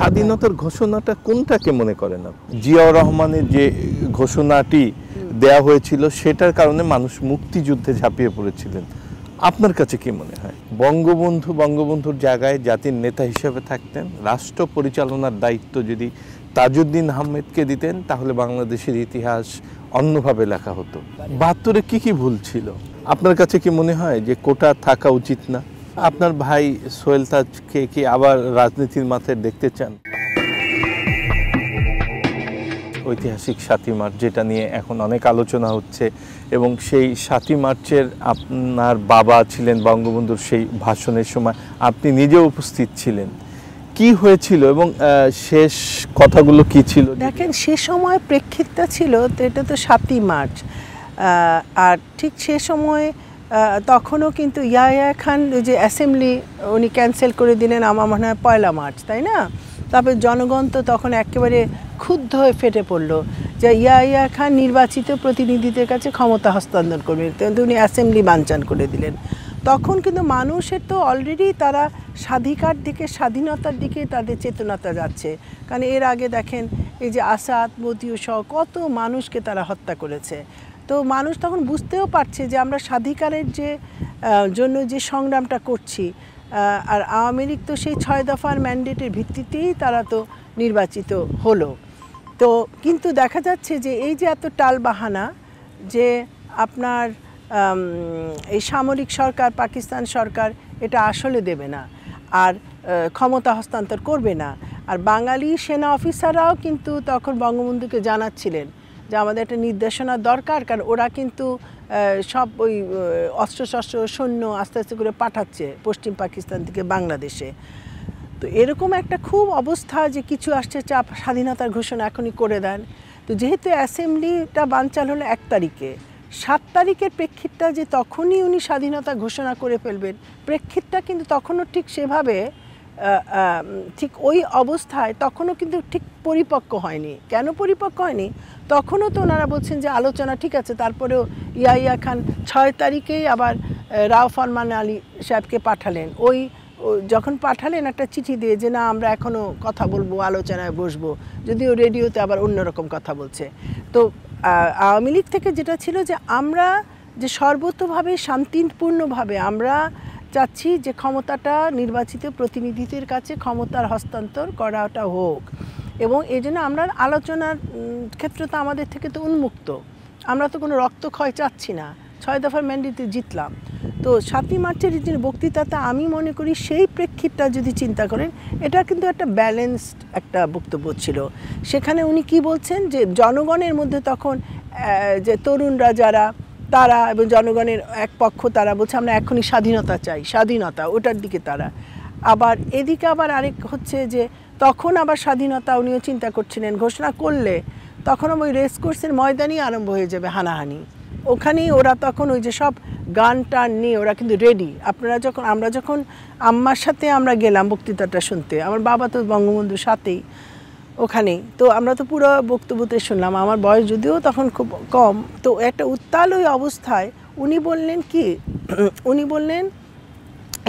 স্বাধীনতার ঘোষণাটা কোনটাকে মনে করেন আপনি? জিয়াউর রহমানের যে ঘোষণাটি দেয়া হয়েছিল সেটার কারণে মানুষ মুক্তিযুদ্ধে ঝাঁপিয়ে পড়েছিলেন, আপনার কাছে কি মনে হয় বঙ্গবন্ধুর জায়গায় জাতির নেতা হিসেবে থাকতেন, রাষ্ট্র পরিচালনার দায়িত্ব যদি তাজউদ্দিন আহমেদকে দিতেন তাহলে বাংলাদেশের ইতিহাস অন্যভাবে লেখা হতো? ৭২-এ কি ভুল ছিল? আপনার কাছে কি মনে হয় যে কোটা থাকা উচিত না? আপনার ভাই সোহেল তাজকে কি আবার রাজনীতির মাঠে দেখতে চান? ঐতিহাসিক ৭ই মার্চ যেটা নিয়ে এখন অনেক আলোচনা হচ্ছে, এবং সেই ৭ই মার্চের আপনার বাবা ছিলেন বঙ্গবন্ধুর সেই ভাষণের সময়, আপনি নিজেও উপস্থিত ছিলেন। কি হয়েছিল এবং শেষ কথাগুলো কি ছিল? দেখেন, সে সময় প্রেক্ষিতটা ছিল তো এটা তো ৭ই মার্চ, আর ঠিক সে সময় তখনও কিন্তু ইয়াহিয়া খান যে অ্যাসেম্বলি উনি ক্যান্সেল করে দিলেন আমার মনে হয় ১লা মার্চ, তাই না? তারপরে জনগণ তো তখন একেবারে ক্ষুব্ধ হয়ে ফেটে পড়লো যে ইয়াহিয়া খান নির্বাচিত প্রতিনিধিদের কাছে ক্ষমতা হস্তান্তর করবেন, কিন্তু উনি অ্যাসেম্বলি বানচাল করে দিলেন। তখন কিন্তু মানুষের তো অলরেডি তারা স্বাধীনতার দিকে তাদের চেতনাটা যাচ্ছে, কারণ এর আগে দেখেন এই যে আসাদ মতিউ সহ কত মানুষকে তারা হত্যা করেছে। তো মানুষ তখন বুঝতেও পারছে যে আমরা স্বাধিকারের যে জন্য যে সংগ্রামটা করছি, আর আওয়ামী লীগ তো সেই ৬ দফার ম্যান্ডেটের ভিত্তিতেই তারা তো নির্বাচিত হলো। তো কিন্তু দেখা যাচ্ছে যে এই যে এত টালবাহানা যে আপনার এই সামরিক সরকার পাকিস্তান সরকার এটা আসলে দেবে না আর ক্ষমতা হস্তান্তর করবে না, আর বাঙালি সেনা অফিসাররাও কিন্তু তখন বঙ্গবন্ধুকে জানাচ্ছিলেন যে আমাদের একটা নির্দেশনা দরকার, কারণ ওরা কিন্তু সব ওই অস্ত্রশস্ত্র সৈন্য আস্তে আস্তে করে পাঠাচ্ছে পশ্চিম পাকিস্তান থেকে বাংলাদেশে। তো এরকম একটা খুব অবস্থা যে কিছু আসছে, চাপ স্বাধীনতার ঘোষণা এখনই করে দেন। তো যেহেতু অ্যাসেম্বলিটা বানচাল হলো ১ তারিখে, ৭ তারিখের প্রেক্ষিতটা যে তখনই উনি স্বাধীনতা ঘোষণা করে ফেলবেন, প্রেক্ষিতটা কিন্তু তখনও ঠিক সেভাবে ঠিক ওই অবস্থায় তখনও কিন্তু ঠিক পরিপক্ক হয়নি। কেন পরিপক্ক হয়নি? তখনও তো ওনারা বলছেন যে আলোচনা ঠিক আছে, তারপরেও ইয়াহিয়া খান ৬ তারিখেই আবার রাও ফরমান আলী সাহেবকে পাঠালেন। ওই যখন পাঠালেন একটা চিঠি দিয়ে যে না আমরা এখনও কথা বলবো, আলোচনায় বসবো, যদিও রেডিওতে আবার অন্যরকম কথা বলছে। তো আওয়ামী লীগ থেকে যেটা ছিল যে আমরা যে সর্বতোভাবে শান্তিপূর্ণভাবে আমরা চাচ্ছি যে ক্ষমতাটা নির্বাচিত প্রতিনিধিদের কাছে ক্ষমতার হস্তান্তর করাটা হোক, এবং এই জন্য আমরা আলোচনার ক্ষেত্রে তো আমাদের থেকে তো উন্মুক্ত, আমরা তো কোনো রক্তক্ষয় চাচ্ছি না, ৬ দফার ম্যান্ডেটে জিতলাম। তো ৭ই মার্চের যে বক্তৃতাটা আমি মনে করি সেই প্রেক্ষিতটা যদি চিন্তা করেন, এটা কিন্তু একটা ব্যালেন্সড একটা বক্তব্য ছিল। সেখানে উনি কি বলছেন যে জনগণের মধ্যে তখন যে তরুণরা যারা তারা এবং জনগণের এক পক্ষ তারা বলছে আমরা এখনই স্বাধীনতা চাই, স্বাধীনতা ওটার দিকে তারা, আবার এদিকে আবার আরেক হচ্ছে যে তখন আবার স্বাধীনতা উনিও চিন্তা করছিলেন ঘোষণা করলে তখন ওই রেসকোর্সের ময়দানই আরম্ভ হয়ে যাবে হানাহানি, ওখানেই ওরা তখন ওই যে সব গান টান নিয়ে ওরা কিন্তু রেডি। আমরা যখন আম্মার সাথে আমরা গেলাম বক্তৃতাটা শুনতে, আমার বাবা তো বঙ্গবন্ধুর সাথেই ওখানেই, তো আমরা তো পুরো বক্তব্যতে শুনলাম, আমার বয়স যদিও তখন খুব কম। তো একটা উত্তাল ওই অবস্থায় উনি বললেন কি, উনি বললেন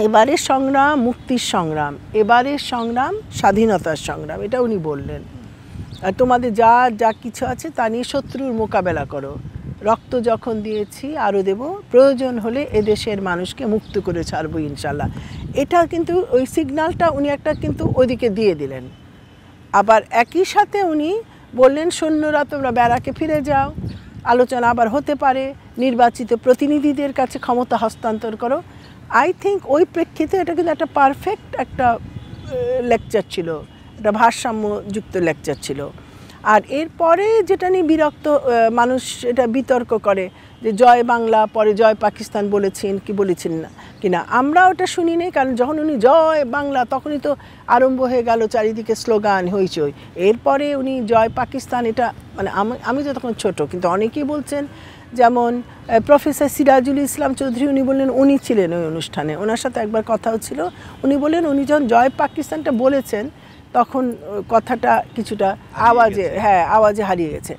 এবারের সংগ্রাম মুক্তির সংগ্রাম, এবারের সংগ্রাম স্বাধীনতার সংগ্রাম, এটা উনি বললেন। আর তোমাদের যা কিছু আছে তা নিয়ে শত্রুর মোকাবেলা করো, রক্ত যখন দিয়েছি আরও দেব, প্রয়োজন হলে এদেশের মানুষকে মুক্ত করে ছাড়বো ইনশাল্লাহ। এটা কিন্তু ওই সিগন্যালটা উনি একটা কিন্তু ওইদিকে দিয়ে দিলেন। আবার একই সাথে উনি বললেন সৈন্যরা তোমরা ব্যারাকে ফিরে যাও, আলোচনা আবার হতে পারে, নির্বাচিত প্রতিনিধিদের কাছে ক্ষমতা হস্তান্তর করো। আই থিঙ্ক ওই প্রেক্ষিতে এটা কিন্তু একটা পারফেক্ট একটা লেকচার ছিল, একটা ভারসাম্যযুক্ত লেকচার ছিল। আর এরপরে যেটা নিয়ে বিরক্ত মানুষ এটা বিতর্ক করে যে জয় বাংলা পরে জয় পাকিস্তান বলেছেন কি বলেছেন না কিনা, আমরা ওটা শুনি নাই, কারণ যখন উনি জয় বাংলা তখনই তো আরম্ভ হয়ে গেল চারিদিকে স্লোগান হইচই। এরপরে উনি জয় পাকিস্তান এটা মানে আমি তো তখন ছোট, কিন্তু অনেকেই বলছেন, যেমন প্রফেসর সিরাজুল ইসলাম চৌধুরী উনি বললেন, উনি ছিলেন ওই অনুষ্ঠানে, ওনার সাথে একবার কথা হচ্ছিল, উনি বললেন উনি যখন জয় পাকিস্তানটা বলেছেন তখন কথাটা কিছুটা আওয়াজে হারিয়ে গেছে।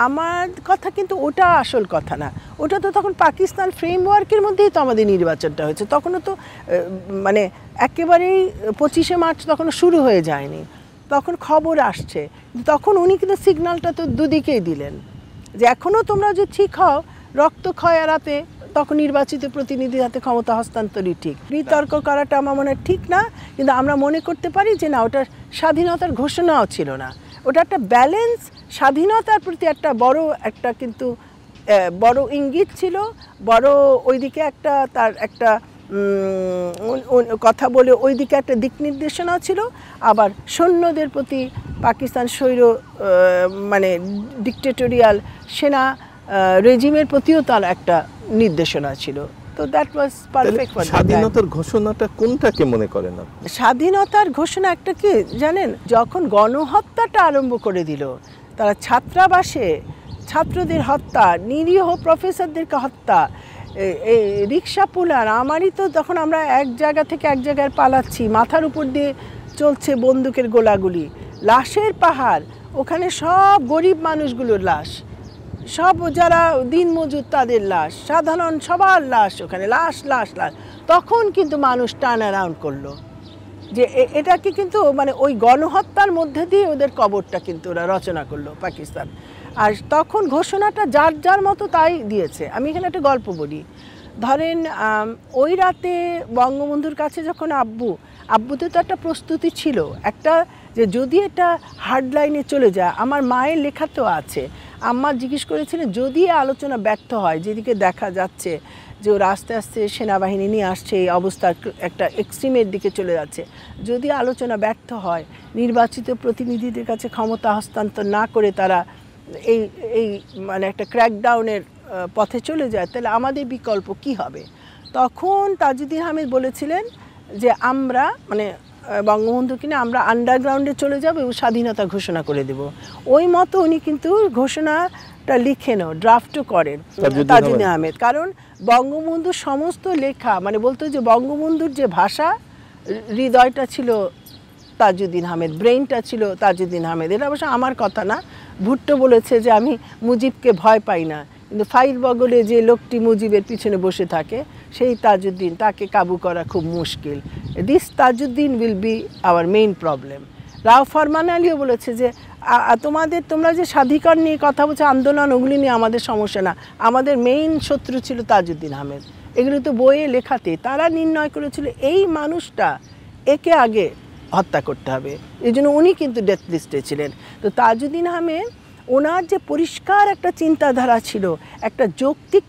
আমার কথা কিন্তু ওটা আসল কথা না, ওটা তো তখন পাকিস্তান ফ্রেমওয়ার্কের মধ্যেই তো আমাদের নির্বাচনটা হয়েছে, তখনও তো মানে একেবারেই 25শে মার্চ তখনও শুরু হয়ে যায়নি। তখন খবর আসছে, তখন উনি কিন্তু সিগন্যালটা তো দুদিকেই দিলেন যে এখনও তোমরা যদি ঠিক হও, রক্তক্ষয় এড়াতে তখন নির্বাচিত প্রতিনিধির হাতে ক্ষমতা হস্তান্তরই ঠিক। বিতর্ক করাটা আমার মনে হয় ঠিক না, কিন্তু আমরা মনে করতে পারি যে না, ওটা স্বাধীনতার ঘোষণাও ছিল না, ওটা একটা ব্যালেন্স, স্বাধীনতার প্রতি একটা কিন্তু বড় ইঙ্গিত ছিল, বড় ওইদিকে একটা তার একটা কথা বলে ওইদিকে একটা দিক নির্দেশনাও ছিল, আবার সৈন্যদের প্রতি পাকিস্তান স্বৈর মানে ডিক্টেটোরিয়াল সেনা রেজিমের প্রতিও তার একটা নির্দেশনা ছিল। তো দ্যাট ওয়াজ পারফেক্ট। স্বাধীনতার ঘোষণাটা কোনটাকে মনে করেন আপনি? স্বাধীনতার ঘোষণা একটা কি জানেন, যখন গণহত্যাটা আরম্ভ করে দিল, তারা ছাত্রাবাসে ছাত্রদের হত্যা, নিরীহ প্রফেসরদেরকে হত্যা, এই রিক্সা পুলার, আমারই তো তখন আমরা এক জায়গা থেকে এক জায়গায় পালাচ্ছি, মাথার উপর দিয়ে চলছে বন্দুকের গোলাগুলি, লাশের পাহাড়, ওখানে সব গরিব মানুষগুলোর লাশ, সব যারা দিনমজুর তাদের লাশ, সাধারণ সবার লাশ, ওখানে লাশ লাশ লাশ। তখন কিন্তু মানুষ টার্ন অ্যারাউন্ড করলো যে এটাকে কিন্তু মানে ওই গণহত্যার মধ্যে দিয়ে ওদের কবরটা কিন্তু ওরা রচনা করলো পাকিস্তান। আর তখন ঘোষণাটা যার যার মতো তাই দিয়েছে। আমি এখানে একটা গল্প বলি। ধরেন ওই রাতে বঙ্গবন্ধুর কাছে যখন আব্বুতে তো একটা প্রস্তুতি ছিল, একটা যে যদি এটা হার্ড লাইনে চলে যায়, আমার মায়ের লেখা তো আছে, আম্মা জিজ্ঞেস করেছিলেন যদি আলোচনা ব্যর্থ হয়, যেদিকে দেখা যাচ্ছে যে ওরা আস্তে আস্তে সেনাবাহিনী নিয়ে আসছে, এই অবস্থা একটা এক্সট্রিমের দিকে চলে যাচ্ছে, যদি আলোচনা ব্যর্থ হয়, নির্বাচিত প্রতিনিধিদের কাছে ক্ষমতা হস্তান্তর না করে তারা এই মানে একটা ক্র্যাকডাউনের পথে চলে যায়, তাহলে আমাদের বিকল্প কি হবে? তখন তাজউদ্দিন আহমেদ বলেছিলেন যে আমরা মানে বঙ্গবন্ধুকে নিয়ে আমরা আন্ডারগ্রাউন্ডে চলে যাব এবং স্বাধীনতা ঘোষণা করে দেব। ওই মতো উনি কিন্তু ঘোষণাটা লিখেনও, ড্রাফটও করেন তাজউদ্দিন আহমেদ। কারণ বঙ্গবন্ধুর সমস্ত লেখা মানে বলতো যে বঙ্গবন্ধুর যে ভাষা, হৃদয়টা ছিল তাজউদ্দিন আহমেদ, ব্রেইনটা ছিল তাজউদ্দিন আহমেদ। এটা অবশ্য আমার কথা না, ভুট্টো বলেছে যে আমি মুজিবকে ভয় পাই না, কিন্তু ফাইল বগলে যে লোকটি মুজিবের পিছনে বসে থাকে সেই তাজউদ্দিন, তাকে কাবু করা খুব মুশকিল। This Tajuddin will be our main problem. Rao Farman আলীও বলেছে যে তোমরা যে স্বাধিকার নিয়ে কথা বলছো, আন্দোলন, ওগুলি নিয়ে আমাদের সমস্যা না, আমাদের মেইন শত্রু ছিল তাজউদ্দিন আহমেদ। এগুলো তো বইয়ে লেখাতে তারা নির্ণয় করেছিল এই মানুষটা, একে আগে হত্যা করতে হবে, এই জন্য উনি কিন্তু ডেথ লিস্টে ছিলেন। তো তাজউদ্দিন আহমেদ ওনার যে পরিষ্কার একটা চিন্তাধারা ছিল, একটা যৌক্তিক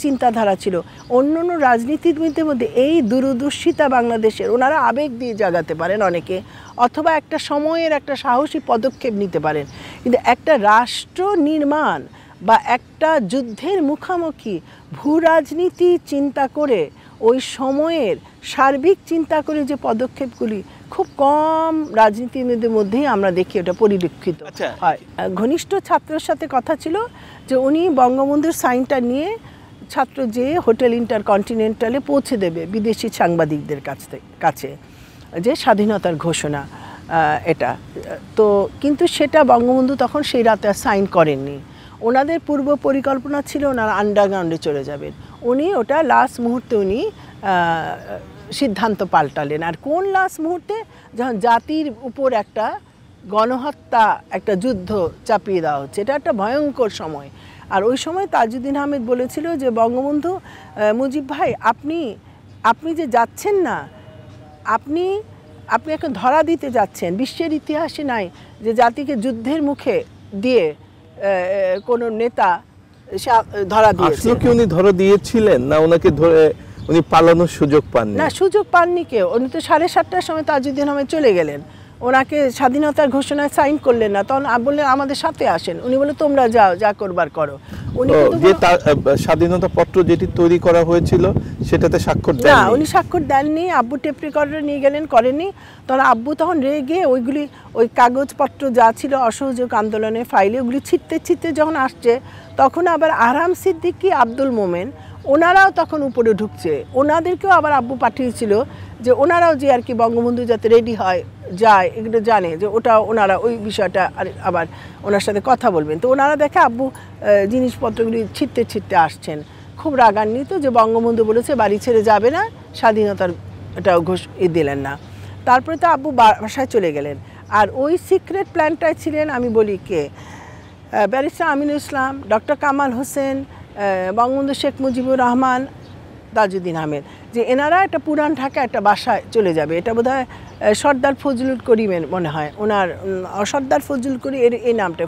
চিন্তাধারা ছিল, অন্য অন্য রাজনীতিবিদদের মধ্যে এই দূরদর্শিতা বাংলাদেশের ওনারা আবেগ দিয়ে জাগাতে পারেন অনেকে, অথবা একটা সময়ের একটা সাহসী পদক্ষেপ নিতে পারেন, কিন্তু একটা রাষ্ট্র নির্মাণ বা একটা যুদ্ধের মুখোমুখি ভূ রাজনীতি চিন্তা করে, ওই সময়ের সার্বিক চিন্তা করে যে পদক্ষেপগুলি খুব কম রাজনীতিবিদদের মধ্যেই আমরা দেখি ওটা পরিলক্ষিত হয়। ঘনিষ্ঠ ছাত্রের সাথে কথা ছিল যে উনি বঙ্গবন্ধুর সাইনটা নিয়ে ছাত্র যেয়ে হোটেল ইন্টারকন্টিনেন্টালে পৌঁছে দেবে বিদেশি সাংবাদিকদের কাছে যে স্বাধীনতার ঘোষণা এটা। তো কিন্তু সেটা বঙ্গবন্ধু তখন সেই রাতে আর সাইন করেননি। ওনাদের পূর্ব পরিকল্পনা ছিল ওনারা আন্ডারগ্রাউন্ডে চলে যাবেন, উনি ওটা লাস্ট মুহূর্তে উনি সিদ্ধান্ত পাল্টালেন। আর কোন লাস্ট মুহূর্তে, যখন জাতির উপর একটা গণহত্যা, একটা যুদ্ধ চাপিয়ে দেওয়া হচ্ছে, এটা একটা ভয়ঙ্কর সময়। আর ওই সময় তাজউদ্দিন আহমেদ বলেছিল যে বঙ্গবন্ধু, মুজিব ভাই, আপনি যে যাচ্ছেন না, আপনি এখন ধরা দিতে যাচ্ছেন, বিশ্বের ইতিহাসে নাই যে জাতিকে যুদ্ধের মুখে দিয়ে কোনো নেতা ধরা দিয়েছে। আসলে কি উনি ধরা দিয়েছিলেন না ওনাকে ধরে উনি পালানোর সুযোগ পাননি? না, সুযোগ পাননি কেউ। উনি তো 7:30টার সময় তাজউদ্দিন আহমেদ চলে গেলেন, ওনাকে স্বাধীনতার ঘোষণায় সাইন করলেন না। তখন বললেন আমাদের সাথে আসেন, উনি বলে তোমরা যাও, যা করবার করো। উনি যে স্বাধীনতা পত্র যেটি তৈরি করা হয়েছিল সেটাতে স্বাক্ষর দেননি? না, উনি স্বাক্ষর দেননি। আব্বু টেপ রেকর্ডার নিয়ে গেলেন, করেননি। তখন আব্বু তখন রেগে ওই কাগজপত্র যা ছিল অসহযোগ আন্দোলনের ফাইলে, ওগুলি ছিটতে যখন আসছে, তখন আবার আরহাম সিদ্দিকী, আব্দুল মোমেন, ওনারাও তখন উপরে ঢুকছে। ওনাদেরকেও আবার আব্বু পাঠিয়েছিল যে ওনারাও যে আর কি বঙ্গবন্ধু যাতে রেডি হয় যায়, এগুলো জানে যে ওটা ওনারা ওই বিষয়টা আবার ওনার সাথে কথা বলবেন। তো ওনারা দেখে আব্বু জিনিসপত্রগুলি ছিটতে আসছেন, খুব রাগান্বিত যে বঙ্গবন্ধু বলেছে বাড়ি ছেড়ে যাবে না, স্বাধীনতার এটাও দিলেন না। তারপরে তো আব্বু বাসায় চলে গেলেন। আর ওই সিক্রেট প্ল্যানটাই ছিলেন, আমি বলি কে, ব্যারিস্টার আমিনুল ইসলাম, ডক্টর কামাল হোসেন, বঙ্গবন্ধু শেখ মুজিবুর রহমান, তাজউদ্দিন আহমেদ, যে এনারা একটা পুরান ঢাকা একটা বাসায় চলে যাবে। এটা বোধহয় সর্দার ফজলুল করিমের মনে হয়, ওনার সর্দার ফজলুল করিম এই নামটা,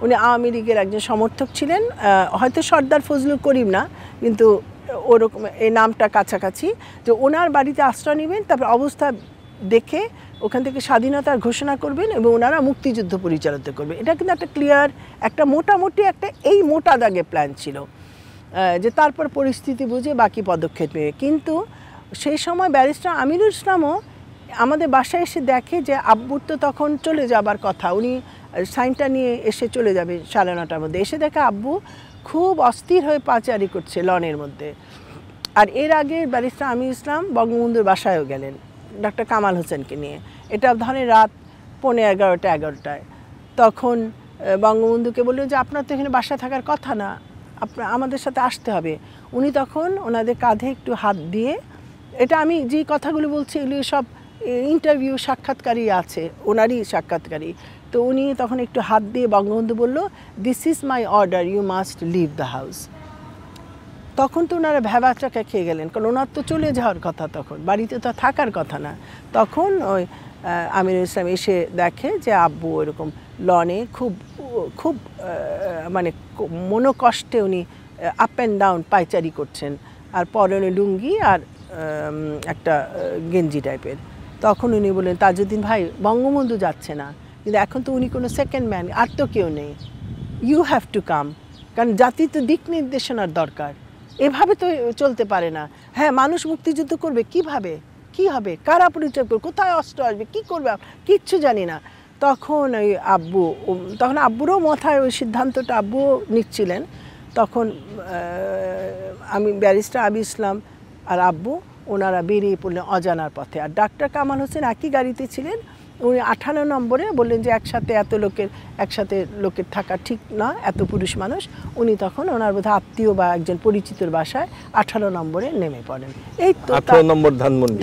উনি আওয়ামী লীগের একজন সমর্থক ছিলেন, হয়তো সর্দার ফজলুল করিম না, কিন্তু ওরকম এই নামটা কাছাকাছি, যে ওনার বাড়িতে আশ্রয় নেবেন, তারপর অবস্থা দেখে ওখান থেকে স্বাধীনতার ঘোষণা করবেন এবং ওনারা মুক্তিযুদ্ধ পরিচালিত করবে। এটা কিন্তু একটা ক্লিয়ার, একটা মোটামুটি একটা এই মোটা দাগে প্ল্যান ছিল, যে তারপর পরিস্থিতি বুঝে বাকি পদক্ষেপ নেবে। কিন্তু সেই সময় ব্যারিস্টার আমিনুল ইসলামও আমাদের বাসায় এসে দেখে যে আব্বুর তো তখন চলে যাবার কথা, উনি সাইনটা নিয়ে এসে চলে যাবে 9:30টার মধ্যে, এসে দেখে আব্বু খুব অস্থির হয়ে পাচারি করছে লনের মধ্যে। আর এর আগে ব্যারিস্টার আমিনুল ইসলাম বঙ্গবন্ধুর বাসায়ও গেলেন ডক্টর কামাল হোসেনকে নিয়ে, এটা ধরেন রাত 11:30-11টায়। তখন বঙ্গবন্ধুকে বললেন যে আপনার তো এখানে বাসায় থাকার কথা না, আপনার আমাদের সাথে আসতে হবে। উনি তখন ওনাদের কাঁধে একটু হাত দিয়ে, এটা আমি যে কথাগুলো বলছি এগুলি সব ইন্টারভিউ সাক্ষাৎকারই আছে, ওনারই সাক্ষাৎকারী, তো উনি তখন একটু হাত দিয়ে বঙ্গবন্ধু বলল, this is my order, you must leave the house. তখন তো ওনারা ভ্যাবাচাকা খেয়ে গেলেন, কারণ ওনার তো চলে যাওয়ার কথা, তখন বাড়িতে তো থাকার কথা না। তখন ওই আমিনুল ইসলাম এসে দেখে যে আব্বু এরকম লনে খুব খুব মানে মনোকষ্টে উনি আপ অ্যান্ড ডাউন পায়চারি করছেন, আর পরনে লুঙ্গি আর একটা গেঞ্জি টাইপের। তখন উনি বললেন, তাজউদ্দিন ভাই, বঙ্গবন্ধু যাচ্ছে না, কিন্তু এখন তো উনি কোনো সেকেন্ড ম্যান, আর তো কেউ নেই, ইউ হ্যাভ টু কাম, কারণ জাতি তো দিক নির্দেশনার দরকার, এভাবে তো চলতে পারে না। হ্যাঁ, মানুষ মুক্তিযুদ্ধ করবে কিভাবে, কি হবে, কারা পরিচয় করবে, কোথায় অস্ত্র আসবে, কী করবে, কিচ্ছু জানি না। তখন ওই আব্বু, তখন আব্বুরও মাথায় ওই সিদ্ধান্তটা আব্বুও নিচ্ছিলেন। তখন আমি ব্যারিস্টার আমিনুল ইসলাম আর আব্বু ওনারা বেরিয়ে পড়লেন অজানার পথে। আর ডাক্তার কামাল হোসেন একই গাড়িতে ছিলেন, উনি 58 নম্বরে বললেন যে একসাথে লোকের থাকা ঠিক না, এত পুরুষ মানুষ। উনি তখন ওনার বোধহয় আত্মীয় বা একজন পরিচিতর বাসায় 18 নম্বরে নেমে পড়েন। এই তো 18 নম্বর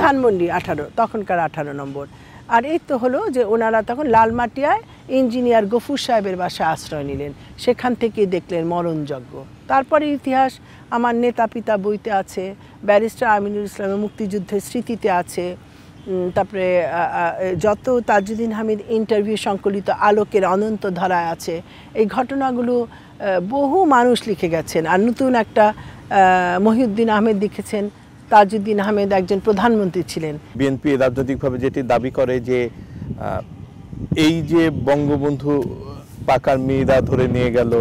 ধানমন্ডি 18, তখনকার 18 নম্বর। আর এই তো হলো যে ওনারা তখন লালমাটিয়ায় ইঞ্জিনিয়ার গফুর সাহেবের বাসায় আশ্রয় নিলেন, সেখান থেকে দেখলেন মরণযজ্ঞ। তারপরে ইতিহাস আমার নেতা পিতা বইতে আছে, ব্যারিস্টার আমিনুল ইসলামের মুক্তিযুদ্ধের স্মৃতিতে আছে, তারপরে যত তাজউদ্দিন আহমেদ ইন্টারভিউ সংকলিত আলোকের অনন্ত ধারায় আছে। এই ঘটনাগুলো বহু মানুষ লিখে গেছেন। আর নতুন একটা মহিউদ্দিন আহমেদ লিখেছেন, তাজউদ্দিন আহমেদ একজন প্রধানমন্ত্রী ছিলেন। বিএনপি রাজনৈতিকভাবে যেটি দাবি করে যে এই যে বঙ্গবন্ধু পাকার মেয়েরা ধরে নিয়ে গেল,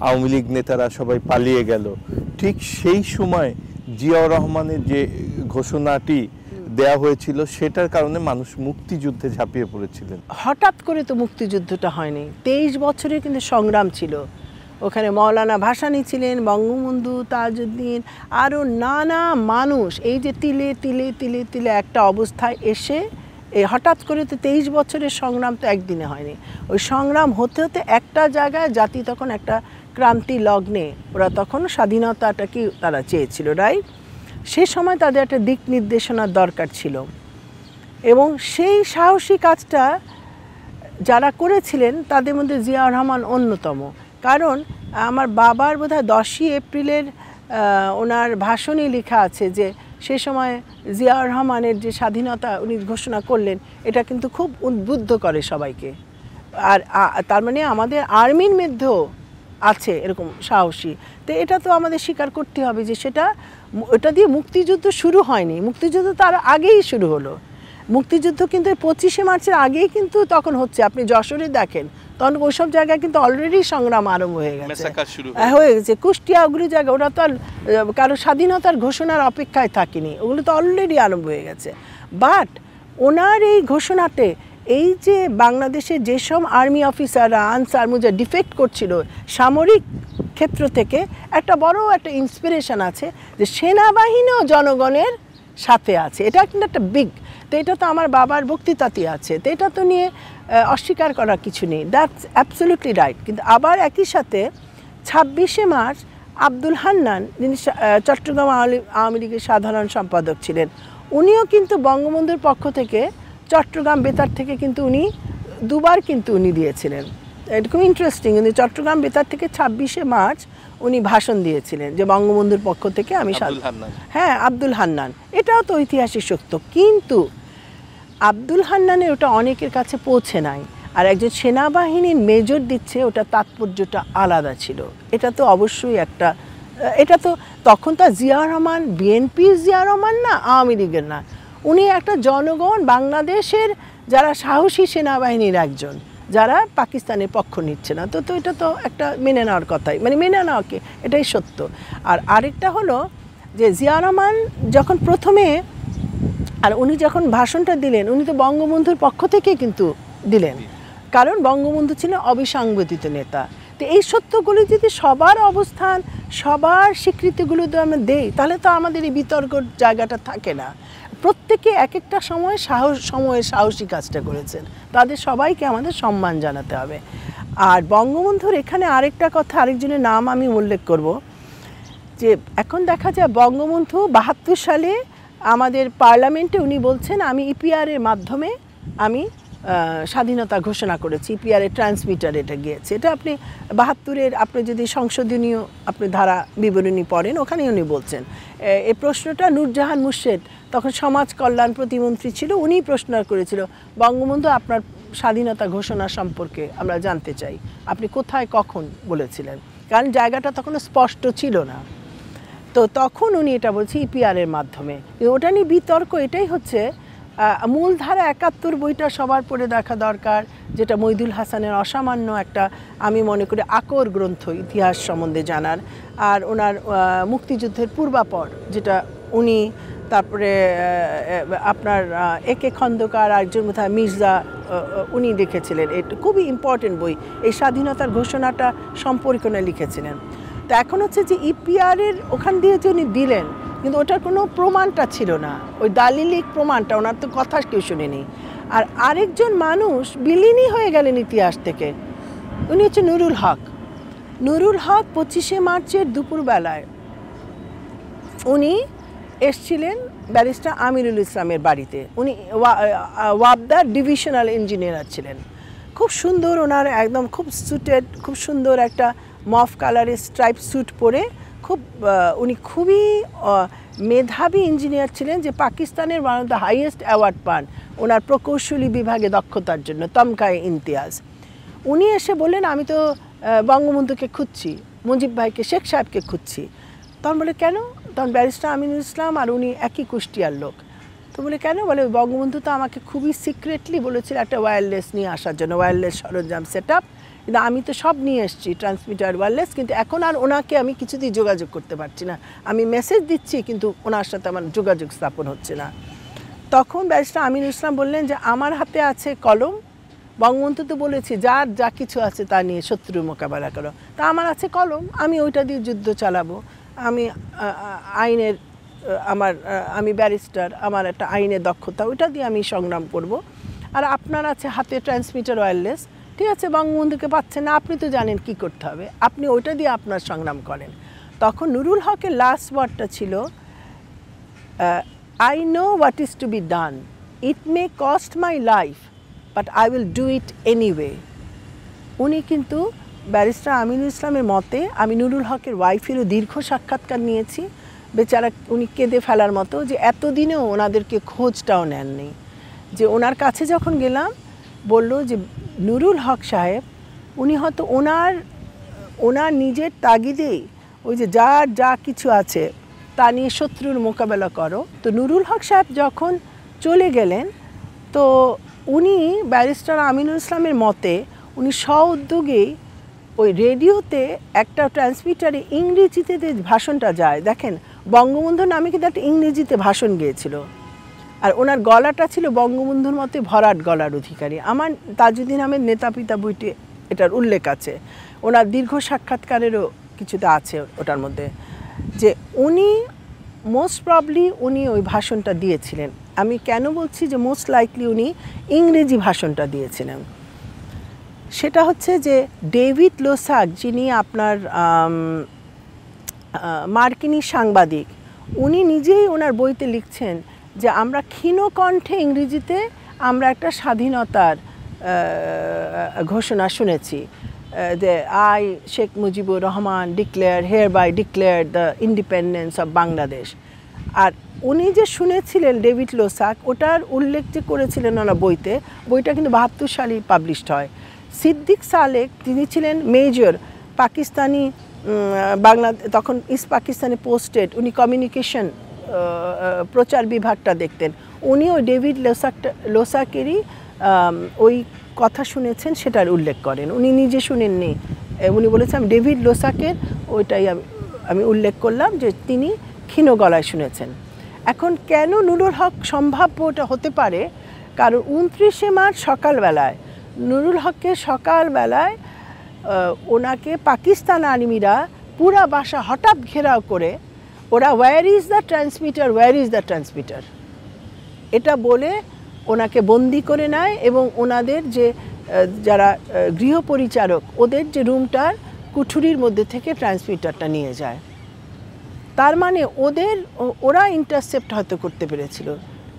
আওয়ামী লীগ নেতারা সবাই পালিয়ে গেল, ঠিক সেই সময় জিয়াউর রহমানের যে ঘোষণাটি দেয়া হয়েছিল সেটার কারণে মানুষ মুক্তিযুদ্ধে ঝাঁপিয়ে পড়েছিলেন। হঠাৎ করে তো মুক্তিযুদ্ধটা হয়নি, 23 বছরের কিন্তু সংগ্রাম ছিল। ওখানে মৌলানা ভাসানী ছিলেন, বঙ্গবন্ধু, তাজউদ্দিন, আরও নানা মানুষ। এই যে তিলে তিলে তিলে তিলে একটা অবস্থায় এসে হঠাৎ করে তো 23 বছরের সংগ্রাম তো একদিনে হয়নি। ওই সংগ্রাম হতে হতে একটা জায়গায় জাতি তখন একটা ক্রান্তি লগ্নে, ওরা তখন স্বাধীনতাটাকে তারা চেয়েছিল, রাইট? সে সময় তাদের একটা দিক নির্দেশনার দরকার ছিল, এবং সেই সাহসী কাজটা যারা করেছিলেন তাদের মধ্যে জিয়াউর রহমান অন্যতম। কারণ আমার বাবার বোধহয় 10ই এপ্রিলের ওনার ভাষণে লেখা আছে যে সে সময় জিয়াউর রহমানের যে স্বাধীনতা উনি ঘোষণা করলেন, এটা কিন্তু খুব উদ্বুদ্ধ করে সবাইকে। আর তার মানে আমাদের আর্মির মধ্যেও আছে এরকম সাহসী। তো এটা তো আমাদের স্বীকার করতে হবে যে ওটা দিয়ে মুক্তিযুদ্ধ শুরু হয়নি, মুক্তিযুদ্ধ তার আগেই শুরু হলো। মুক্তিযুদ্ধ কিন্তু 25শে মার্চের আগেই কিন্তু তখন হচ্ছে। আপনি যশোরে দেখেন, তখন ওইসব জায়গায় কিন্তু অলরেডি সংগ্রাম আরম্ভ হয়ে গেছে। কুষ্টিয়া, ওগুলি জায়গা, ওরা তো কারো স্বাধীনতার ঘোষণার অপেক্ষায় থাকেনি, ওগুলো তো অলরেডি আরম্ভ হয়ে গেছে। বাট ওনার এই ঘোষণাতে এই যে বাংলাদেশের যেসব আর্মি অফিসাররা আনসার মুজা ডিফেক্ট করছিল সামরিক ক্ষেত্র থেকে, একটা বড় একটা ইন্সপিরেশন আছে যে সেনাবাহিনীও জনগণের সাথে আছে। এটা কিন্তু একটা বিগ, তো এটা তো আমার বাবার বক্তৃতাতে আছে, তো এটা তো নিয়ে অস্বীকার করার কিছু নেই, দ্যাটস অ্যাবসলিউটলি রাইট। কিন্তু আবার একই সাথে 26শে মার্চ আব্দুল হান্নান, যিনি চট্টগ্রাম আওয়ামী লীগের সাধারণ সম্পাদক ছিলেন, উনিও কিন্তু বঙ্গবন্ধুর পক্ষ থেকে চট্টগ্রাম বেতার থেকে কিন্তু উনি দুবার কিন্তু উনি দিয়েছিলেন। এটা খুব ইন্টারেস্টিং, উনি চট্টগ্রাম বেতার থেকে 26শে মার্চ উনি ভাষণ দিয়েছিলেন যে বঙ্গবন্ধুর পক্ষ থেকে আমি হ্যাঁ আব্দুল হান্নান, এটাও তো ঐতিহাসিক সত্য, কিন্তু আব্দুল হান্নানের ওটা অনেকের কাছে পৌঁছে নাই, আর একজন সেনাবাহিনীর মেজর দিচ্ছে, ওটা তাৎপর্যটা আলাদা ছিল। এটা তো অবশ্যই একটা, এটা তো তখন তো জিয়াউর রহমান বিএনপির জিয়াউর রহমান না, আওয়ামী লীগের না, উনি একটা জনগণ বাংলাদেশের যারা সাহসী সেনাবাহিনীর একজন, যারা পাকিস্তানের পক্ষ নিচ্ছে না, তো এটা তো একটা মেনে নেওয়ার কথাই, মানে মেনে নেওয়াকে এটাই সত্য। আর আরেকটা হলো যে জিয়াউর রহমান যখন প্রথমে, আর উনি যখন ভাষণটা দিলেন, উনি তো বঙ্গবন্ধুর পক্ষ থেকে কিন্তু দিলেন, কারণ বঙ্গবন্ধু ছিলেন অবিসংবাদিত নেতা। তো এই সত্যগুলি যদি সবার অবস্থান, সবার স্বীকৃতিগুলো যদি আমরা দেই, তাহলে তো আমাদের এই বিতর্কর জায়গাটা থাকে না। প্রত্যেকে এক একটা সময়ে সাহসী কাজটা করেছেন, তাদের সবাইকে আমাদের সম্মান জানাতে হবে। আর বঙ্গবন্ধুর এখানে আরেকটা কথা, আরেকজনের নাম আমি উল্লেখ করব, যে এখন দেখা যায় বঙ্গবন্ধু 72 সালে আমাদের পার্লামেন্টে উনি বলছেন আমি ইপিআরের মাধ্যমে আমি স্বাধীনতা ঘোষণা করেছি, ইপিআরের ট্রান্সমিটার এটা গিয়েছে। এটা আপনি 72-এর আপনি যদি সংশোধনীয় আপনি ধারা বিবরণী পড়েন, ওখানে উনি বলছেন। এই প্রশ্নটা নূরজাহান মুর্শেদ তখন সমাজ কল্যাণ প্রতিমন্ত্রী ছিল, উনিই প্রশ্ন করেছিল, বঙ্গবন্ধু আপনার স্বাধীনতা ঘোষণা সম্পর্কে আমরা জানতে চাই, আপনি কোথায় কখন বলেছিলেন, কারণ জায়গাটা তখন স্পষ্ট ছিল না। তো তখন উনি এটা বলছে ইপিআরের মাধ্যমে। ওটা নিয়ে বিতর্ক এটাই হচ্ছে, মূলধারা 71 বইটা সবার পড়ে দেখা দরকার, যেটা মইদুল হাসানের অসামান্য একটা আমি মনে করি আকর গ্রন্থ ইতিহাস সম্বন্ধে জানার। আর ওনার মুক্তিযুদ্ধের পূর্বাপর যেটা উনি, তারপরে আপনার একে খন্দকার আর একজন কোথায় মির্জা উনি লিখেছিলেন, এটা খুবই ইম্পর্টেন্ট বই, এই স্বাধীনতার ঘোষণাটা সম্পর্কে লিখেছিলেন। তো এখন হচ্ছে যে ইপিআরের ওখান দিয়ে যে উনি দিলেন, কিন্তু ওটার কোনো প্রমাণটা ছিল না, ওই দালিলিক প্রমাণটা, ওনার তো কথা কেউ শুনেনি। আর আরেকজন মানুষ বিলীনই হয়ে গেলেন ইতিহাস থেকে, উনি হচ্ছে নুরুল হক। নুরুল হক 25শে মার্চের দুপুরবেলায় উনি এসছিলেন ব্যারিস্টার আমিরুল ইসলামের বাড়িতে। উনি ওয়াবদার ডিভিশনাল ইঞ্জিনিয়ার ছিলেন, খুব সুন্দর, ওনার একদম খুব সুটেড, খুব সুন্দর একটা মফ কালারের স্ট্রাইপ স্যুট পরে, খুব উনি খুবই মেধাবী ইঞ্জিনিয়ার ছিলেন, যে পাকিস্তানের one of the highest award পান ওনার প্রকৌশলী বিভাগে দক্ষতার জন্য, তমকায়ে ইমতিয়াজ। উনি এসে বললেন আমি তো বঙ্গবন্ধুকে খুঁজছি, মুজিব ভাইকে, শেখ সাহেবকে খুঁজছি। তখন বলে কেন? তখন ব্যারিস্টার আমিনুল ইসলাম আর উনি একই কুষ্টিয়ার লোক। তো বলে কেন? বলে বঙ্গবন্ধু তো আমাকে খুবই সিক্রেটলি বলেছিল একটা ওয়্যারলেস নিয়ে আসার জন্য, ওয়্যারলেস সরঞ্জাম সেট আপ, কিন্তু আমি তো সব নিয়ে এসেছি, ট্রান্সমিটার, ওয়্যারলেস, কিন্তু এখন আর ওনাকে আমি কিছুতেই যোগাযোগ করতে পারছি না, আমি মেসেজ দিচ্ছি কিন্তু ওনার সাথে আমার যোগাযোগ স্থাপন হচ্ছে না। তখন ব্যারিস্টার আমিনুল ইসলাম বললেন যে আমার হাতে আছে কলম, বঙ্গবন্ধু তো বলেছি যার যা কিছু আছে তা নিয়ে শত্রুর মোকাবেলা করো, তা আমার আছে কলম, আমি ওইটা দিয়ে যুদ্ধ চালাবো, আমি আইনের আমি ব্যারিস্টার, আমার একটা আইনের দক্ষতা, ওইটা দিয়ে আমি সংগ্রাম করব। আর আপনার আছে হাতে ট্রান্সমিটার ওয়্যারলেস, ঠিক আছে, বঙ্গবন্ধুকে পাচ্ছেন না, আপনি তো জানেন কি করতে হবে, আপনি ওইটা দিয়ে আপনার সংগ্রাম করেন। তখন নুরুল হকের লাস্ট ওয়ার্ডটা ছিল I know what is to be done, it may cost my life but I will do it anyway. উনি কিন্তু ব্যারিস্টার আমিনুল ইসলামের মতে, আমি নুরুল হকের ওয়াইফেরও দীর্ঘ সাক্ষাৎকার নিয়েছি, বেচারা উনি কেঁদে ফেলার মতো, যে এতদিনেও ওনাদেরকে খোঁজটাও নেননি। যে ওনার কাছে যখন গেলাম বলল যে নুরুল হক সাহেব, উনি হয়তো ওনার নিজের তাগিদেই ওই যে যার যা কিছু আছে তা নিয়ে শত্রুর মোকাবেলা করো। তো নুরুল হক সাহেব যখন চলে গেলেন, তো উনি ব্যারিস্টার আমিনুল ইসলামের মতে উনি স্ব-উদ্যোগেই ওই রেডিওতে একটা ট্রান্সমিটারে ইংরেজিতে যে ভাষণটা যায়, দেখেন বঙ্গবন্ধুর নামে কিন্তু একটা ইংরেজিতে ভাষণ গিয়েছিল, আর ওনার গলাটা ছিল বঙ্গবন্ধুর মতে ভরাট গলার অধিকারী। আমার তাজউদ্দিন আহমেদ নেতা পিতা বইটি এটার উল্লেখ আছে, ওনার দীর্ঘ সাক্ষাৎকারেরও কিছুটা আছে ওটার মধ্যে, যে উনি মোস্ট প্রবলি উনি ওই ভাষণটা দিয়েছিলেন। আমি কেন বলছি যে মোস্ট লাইকলি উনি ইংরেজি ভাষণটা দিয়েছিলেন, সেটা হচ্ছে যে ডেভিড লোসাক, যিনি আপনার মার্কিনী সাংবাদিক, উনি নিজেই ওনার বইতে লিখছেন যে আমরা ক্ষীণ কণ্ঠে ইংরেজিতে আমরা একটা স্বাধীনতার ঘোষণা শুনেছি যে I Sheikh Mujibur Rahman hereby declare the independence of Bangladesh. আর উনি যে শুনেছিলেন ডেভিড লোসাক, ওটার উল্লেখ যে করেছিলেন ওনার বইটা কিন্তু 72 সালে পাবলিশড হয়। সিদ্দিক সালেক তিনি ছিলেন মেজর পাকিস্তানি তখন ইস্ট পাকিস্তানে পোস্টেড, উনি কমিউনিকেশন প্রচার বিভাগটা দেখতেন। উনি ওই ডেভিড লোসাকেরই ওই কথা শুনেছেন, সেটার উল্লেখ করেন। উনি নিজে শুনেননি, উনি বলেছেন আমি ডেভিড লোসাকের ওইটাই আমি উল্লেখ করলাম যে তিনি ক্ষীণ গলায় শুনেছেন। এখন কেন নুরুল হক সম্ভাব্য ওটা হতে পারে, কারণ 29শে মার্চ সকালবেলায় নুরুল হকের সকালবেলায় ওনাকে পাকিস্তান আর্মিরা পুরা বাসা হঠাৎ ঘেরাও করে ওরা ওয়্যার ইজ দ্য ট্রান্সমিটার এটা বলে ওনাকে বন্দি করে নেয় এবং ওনাদের যে যারা গৃহপরিচারক ওদের যে রুমটার কুঠুরির মধ্যে থেকে ট্রান্সমিটারটা নিয়ে যায়। তার মানে ওরা ইন্টারসেপ্ট হয়তো করতে পেরেছিল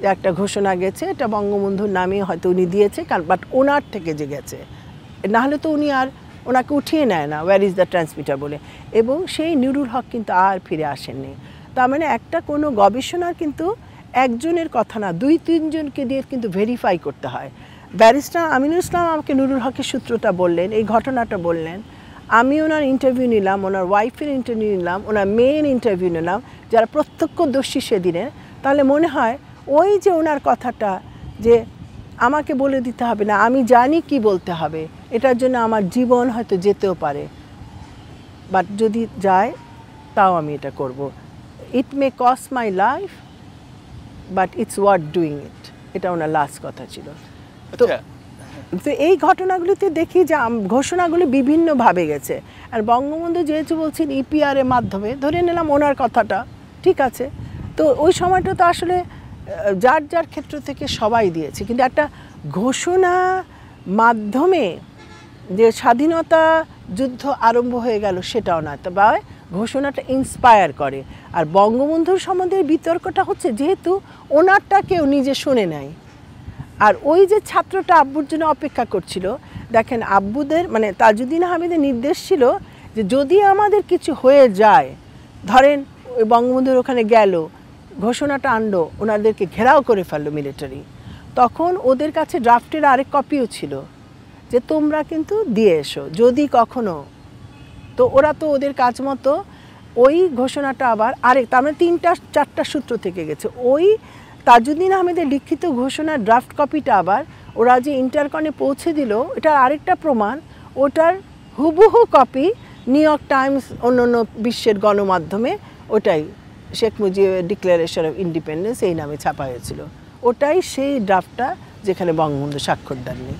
যে একটা ঘোষণা গেছে, এটা বঙ্গবন্ধুর নামে হয়তো উনি দিয়েছে, বাট ওনার থেকে যে গেছে, নাহলে তো উনি আর ওনাকে উঠিয়ে নেয় না ওয়্যার ইজ দ্য ট্রান্সমিটার বলে। এবং সেই নুরুল হক কিন্তু আর ফিরে আসেননি। তার মানে একটা কোনো গবেষণার কিন্তু একজনের কথা না, 2-3 জনকে দিয়ে কিন্তু ভেরিফাই করতে হয়। ব্যারিস্টার আমিনুল ইসলাম আমাকে নুরুল হকের সূত্রটা বললেন, এই ঘটনাটা বললেন, আমি ওনার ইন্টারভিউ নিলাম, ওনার ওয়াইফের ইন্টারভিউ নিলাম, ওনার মেয়ের ইন্টারভিউ নিলাম, যারা প্রত্যক্ষদর্শী সেদিনে। তাহলে মনে হয় ওই যে ওনার কথাটা যে আমাকে বলে দিতে হবে না, আমি জানি কি বলতে হবে, এটার জন্য আমার জীবন হয়তো যেতেও পারে, বাট যদি যায় তাও আমি এটা করব। It may cost my life but it's worth doing it, এটা ওনার লাস্ট কথা ছিল। তো এই ঘটনাগুলিতে দেখি যে ঘোষণাগুলি বিভিন্নভাবে গেছে। আর বঙ্গবন্ধু যেহেতু বলছেন ইপিআর এর মাধ্যমে, ধরে নিলাম ওনার কথাটা ঠিক আছে, তো ওই সময়টা তো আসলে যার যার ক্ষেত্র থেকে সবাই দিয়েছে, কিন্তু একটা ঘোষণা মাধ্যমে যে স্বাধীনতা যুদ্ধ আরম্ভ হয়ে গেল সেটাও না, তবে ঘোষণাটা ইন্সপায়ার করে। আর বঙ্গবন্ধুর সম্বন্ধে বিতর্কটা হচ্ছে যেহেতু ওনারটা কেউ নিজে শুনে নেয়, আর ওই যে ছাত্রটা আব্বুর জন্য অপেক্ষা করছিল, দেখেন আব্বুদের মানে তাজউদ্দিন আহমেদের নির্দেশ ছিল যে যদি আমাদের কিছু হয়ে যায়, ধরেন ওই বঙ্গবন্ধুর ওখানে গেল, ঘোষণাটা আনলো, ওনাদেরকে ঘেরাও করে ফেললো মিলিটারি, তখন ওদের কাছে ড্রাফটের আরেক কপিও ছিল যে তোমরা কিন্তু দিয়ে এসো যদি কখনো। তো ওরা তো ওদের কাজ মতো ওই ঘোষণাটা আবার তার মানে 3-4টা সূত্র থেকে গেছে। ওই তাজউদ্দিন আহমেদের লিখিত ঘোষণার ড্রাফট কপিটা আবার ওরা যে ইন্টারকনে পৌঁছে দিল, এটার আরেকটা প্রমাণ, ওটার হুবহু কপি নিউ ইয়র্ক টাইমস অন্যান্য বিশ্বের গণমাধ্যমে ওটাই শেখ মুজিবের ডিক্লারেশন অফ ইন্ডিপেন্ডেন্স এই নামে ছাপা হয়েছিল। ওটাই সেই ড্রাফটটা যেখানে বঙ্গবন্ধু স্বাক্ষর দেননি।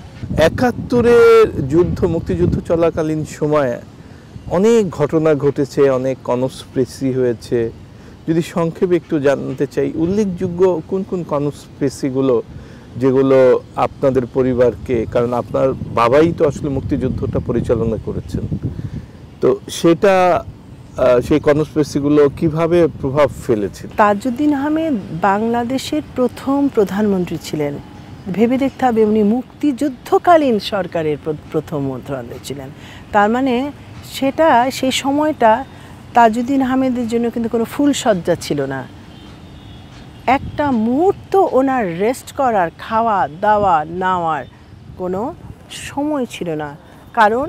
71-এর যুদ্ধ, মুক্তিযুদ্ধ চলাকালীন সময়ে অনেক ঘটনা ঘটেছে, অনেক কনস্পিরেসি হয়েছে। যদি সংক্ষেপে একটু জানতে চাই, উল্লেখযোগ্য কোন কোন কনস্পিরেসিগুলো যেগুলো আপনাদের পরিবারকে, কারণ আপনার বাবাই তো আসলে মুক্তিযুদ্ধটা পরিচালনা করেছেন, তো সেটা সেই কনস্পিরেসিগুলো কিভাবে প্রভাব ফেলেছে? তাজউদ্দিন আহমেদ বাংলাদেশের প্রথম প্রধানমন্ত্রী ছিলেন, ভেবে দেখতে হবে উনি মুক্তিযুদ্ধকালীন সরকারের প্রথম মন্ত্রণালয় ছিলেন। তার মানে সেটা সেই সময়টা তাজউদ্দিন আহমেদের জন্য কিন্তু কোনো ফুলসজ্জা ছিল না। একটা মুহূর্ত ওনার রেস্ট করার, খাওয়া দাওয়া নেওয়ার কোনো সময় ছিল না, কারণ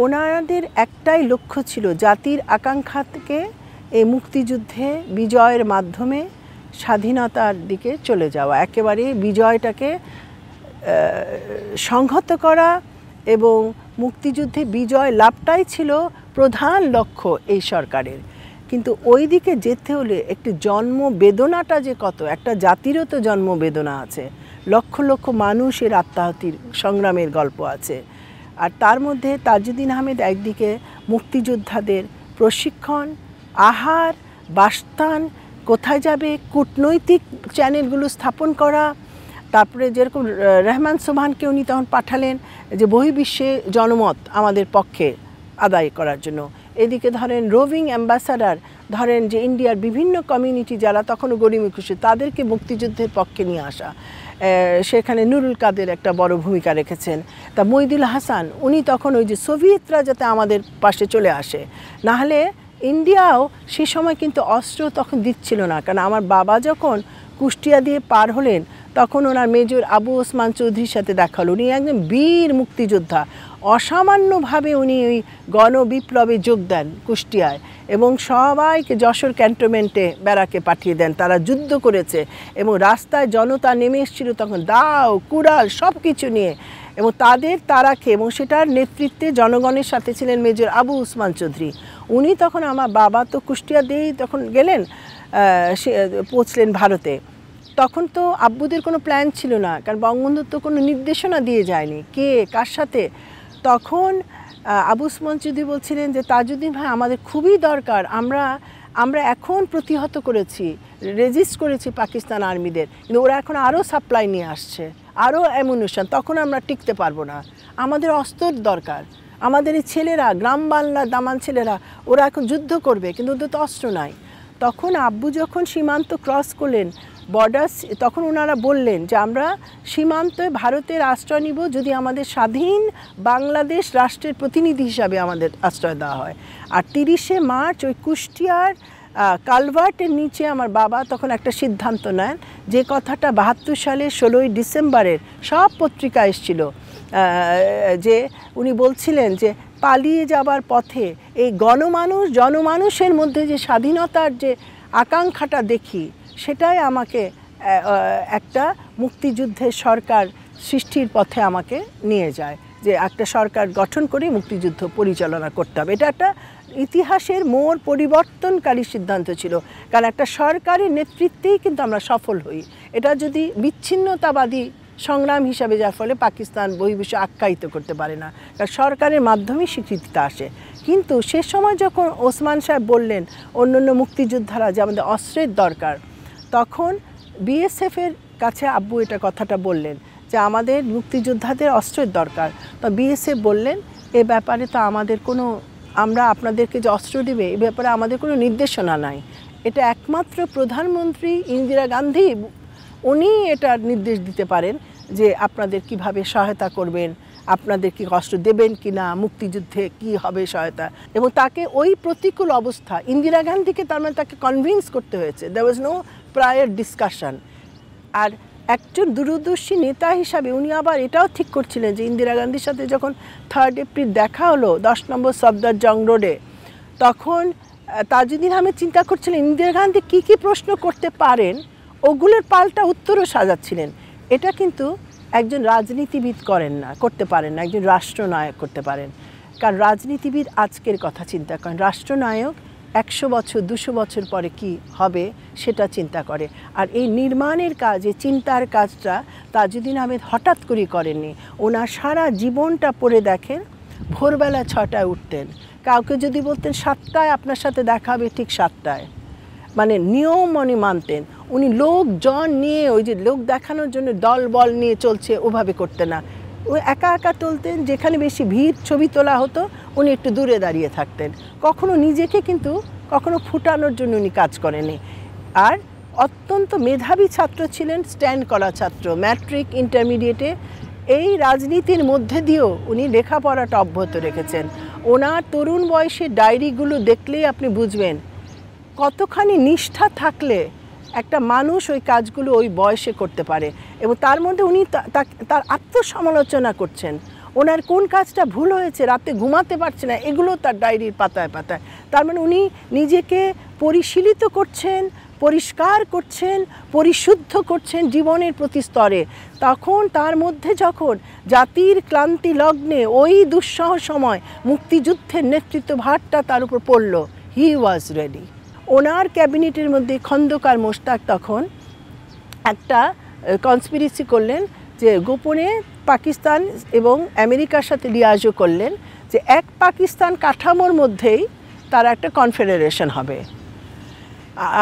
ওনাদের একটাই লক্ষ্য ছিল জাতির আকাঙ্ক্ষা থেকে এই মুক্তিযুদ্ধে বিজয়ের মাধ্যমে স্বাধীনতার দিকে চলে যাওয়া, একেবারে বিজয়টাকে সংহত করা এবং মুক্তিযুদ্ধে বিজয় লাভটাই ছিল প্রধান লক্ষ্য এই সরকারের। কিন্তু ওই দিকে যেতে হলে একটি জন্ম বেদনাটা যে কত, একটা জাতিরও তো জন্ম বেদনা আছে, লক্ষ লক্ষ মানুষের আত্মাহুতির সংগ্রামের গল্প আছে। আর তার মধ্যে তাজউদ্দিন আহমেদ একদিকে মুক্তিযোদ্ধাদের প্রশিক্ষণ, আহার, বাসস্থান, কোথায় যাবে, কূটনৈতিক চ্যানেলগুলো স্থাপন করা, তারপরে যেরকম রহমান সোবহানকে উনি তখন পাঠালেন যে বহির্বিশ্বে জনমত আমাদের পক্ষে আদায় করার জন্য। এদিকে ধরেন রোভিং অ্যাম্বাসাডার, ধরেন যে ইন্ডিয়ার বিভিন্ন কমিউনিটি যারা তখনও গরিব খুশি, তাদেরকে মুক্তিযুদ্ধের পক্ষে নিয়ে আসা। সেখানে নুরুল কাদের একটা বড় ভূমিকা রেখেছেন। তা মইদুল হাসান উনি তখন ওই যে সোভিয়েতরা যাতে আমাদের পাশে চলে আসে, নাহলে ইন্ডিয়াও সে সময় কিন্তু অস্ত্র তখন দিচ্ছিল না। কারণ আমার বাবা যখন কুষ্টিয়া দিয়ে পার হলেন তখন ওনার মেজর আবু ওসমান চৌধুরীর সাথে দেখা হলো। উনি একজন বীর মুক্তিযোদ্ধা, অসামান্যভাবে উনি ওই গণবিপ্লবে যোগ দেন কুষ্টিয়ায় এবং সবাইকে যশোর ক্যান্টনমেন্টে ব্যারাকে পাঠিয়ে দেন। তারা যুদ্ধ করেছে এবং রাস্তায় জনতা নেমে এসেছিল তখন দাও কুড়াল সব কিছু নিয়ে, এবং তাদের তারাকে, এবং সেটার নেতৃত্বে জনগণের সাথে ছিলেন মেজর আবু ওসমান চৌধুরী। উনি তখন, আমার বাবা তো কুষ্টিয়া দিয়েই তখন গেলেন, সে পৌঁছলেন ভারতে। তখন তো আব্বুদের কোনো প্ল্যান ছিল না, কারণ বঙ্গবন্ধুর তো কোনো নির্দেশনা দিয়ে যায়নি কে কার সাথে। তখন আবু ওসমান চৌধুরী বলছিলেন যে তাজউদ্দিন ভাই আমাদের খুবই দরকার, আমরা এখন প্রতিহত করেছি, রেজিস্ট করেছি পাকিস্তান আর্মিদের, কিন্তু ওরা এখন আরও সাপ্লাই নিয়ে আসছে, আরও অ্যামুনিশন, তখন আমরা টিকতে পারবো না, আমাদের অস্ত্রের দরকার। আমাদের এই ছেলেরা, গ্রাম বাংলার দামান ছেলেরা, ওরা এখন যুদ্ধ করবে কিন্তু ওদের তো অস্ত্র নাই। তখন আব্বু যখন সীমান্ত ক্রস করলেন বর্ডার, তখন ওনারা বললেন যে আমরা সীমান্তে ভারতের আশ্রয় নিব যদি আমাদের স্বাধীন বাংলাদেশ রাষ্ট্রের প্রতিনিধি হিসাবে আমাদের আশ্রয় দেওয়া হয়। আর 30শে মার্চ ওই কুষ্টিয়ার কালভার্টের নিচে আমার বাবা তখন একটা সিদ্ধান্ত নেন, যে কথাটা 72 সালের 16ই ডিসেম্বরের সব পত্রিকা এসেছিল, যে উনি বলছিলেন যে পালিয়ে যাবার পথে এই জনমানুষের মধ্যে যে স্বাধীনতার যে আকাঙ্ক্ষাটা দেখি, সেটাই আমাকে একটা মুক্তিযুদ্ধের সরকার সৃষ্টির পথে আমাকে নিয়ে যায়, যে একটা সরকার গঠন করে মুক্তিযুদ্ধ পরিচালনা করতে হবে। এটা একটা ইতিহাসের মোড় পরিবর্তনকারী সিদ্ধান্ত ছিল, কারণ একটা সরকারের নেতৃত্বেই কিন্তু আমরা সফল হই। এটা যদি বিচ্ছিন্নতাবাদী সংগ্রাম হিসাবে, যার ফলে পাকিস্তান বহির্বিশ্ব আখ্যায়িত করতে পারে না, কারণ সরকারের মাধ্যমেই স্বীকৃতিটা আসে। কিন্তু সে সময় যখন ওসমান সাহেব বললেন অন্যান্য মুক্তিযোদ্ধারা যে আমাদের অস্ত্রের দরকার, তখন বিএসএফের কাছে আব্বু এটা কথাটা বললেন যে আমাদের মুক্তিযোদ্ধাদের অস্ত্রের দরকার। তো বিএসএফ বললেন এ ব্যাপারে তো আমাদের কোনো, আমরা আপনাদেরকে যে অস্ত্র দেবে এ ব্যাপারে আমাদের কোনো নির্দেশনা নাই, এটা একমাত্র প্রধানমন্ত্রী ইন্দিরা গান্ধী উনি এটা নির্দেশ দিতে পারেন যে আপনাদের কিভাবে সহায়তা করবেন, আপনাদের কি কষ্ট দেবেন কি না, মুক্তিযুদ্ধে কি হবে সহায়তা। এবং তাকে ওই প্রতিকূল অবস্থা, ইন্দিরা গান্ধীকে তার মানে তাকে কনভিন্স করতে হয়েছে, দেয়ার ওয়াজ নো প্রায়র ডিসকাশন। আর একজন দূরদর্শী নেতা হিসাবে উনি আবার এটাও ঠিক করছিলেন যে ইন্দিরা গান্ধীর সাথে যখন 3 এপ্রিল দেখা হলো 10 নম্বর সফদর জং রোডে, তখন তাজউদ্দিন আহমেদ চিন্তা করছিলেন ইন্দিরা গান্ধী কী কী প্রশ্ন করতে পারেন, ওগুলোর পাল্টা উত্তরও সাজাচ্ছিলেন। এটা কিন্তু একজন রাজনীতিবিদ করতে পারেন না, একজন রাষ্ট্রনায়ক করতে পারেন। কারণ রাজনীতিবিদ আজকের কথা চিন্তা করেন, রাষ্ট্রনায়ক 100 বছর 200 বছর পরে কি হবে সেটা চিন্তা করে। আর এই নির্মাণের কাজ, এই চিন্তার কাজটা তাজউদ্দিন আহমেদ হঠাৎ করে করেননি। ওনার সারা জীবনটা পড়ে দেখেন, ভোরবেলা 6টায় উঠতেন, কাউকে যদি বলতেন 7টায় আপনার সাথে দেখা হবে, ঠিক 7টায়, মানে নিয়ম উনি মানতেন। উনি লোকজন নিয়ে, ওই যে লোক দেখানোর জন্য দল বল নিয়ে চলছে ওভাবে করতেন না, ওই একা একা তুলতেন। যেখানে বেশি ভিড় ছবি তোলা হতো উনি একটু দূরে দাঁড়িয়ে থাকতেন। কখনো নিজেকে কিন্তু কখনো ফুটানোর জন্য উনি কাজ করেনি। আর অত্যন্ত মেধাবী ছাত্র ছিলেন, স্ট্যান্ড করা ছাত্র, ম্যাট্রিক ইন্টারমিডিয়েটে। এই রাজনীতির মধ্যে দিয়েও উনি লেখাপড়াটা অব্যাহত রেখেছেন। ওনার তরুণ বয়সের ডায়েরিগুলো দেখলেই আপনি বুঝবেন কতখানি নিষ্ঠা থাকলে একটা মানুষ ওই কাজগুলো ওই বয়সে করতে পারে। এবং তার মধ্যে উনি তার আত্মসমালোচনা করছেন, ওনার কোন কাজটা ভুল হয়েছে, রাতে ঘুমাতে পারছে না, এগুলো তার ডায়েরির পাতায় পাতায়। তার মানে উনি নিজেকে পরিশীলিত করছেন, পরিষ্কার করছেন, পরিশুদ্ধ করছেন জীবনের প্রতি স্তরে। তখন তার মধ্যে যখন জাতির ক্লান্তি লগ্নে ওই দুঃসহ সময় মুক্তিযুদ্ধের নেতৃত্বভারটা তার উপর পড়ল, হি ওয়াজ রেডি। ওনার ক্যাবিনেটের মধ্যে খন্দকার মোশতাক তখন একটা কনস্পিরেসি করলেন যে গোপনে পাকিস্তান এবং আমেরিকার সাথে লিয়াজও করলেন যে এক পাকিস্তান কাঠামোর মধ্যেই তারা একটা কনফেডারেশন হবে।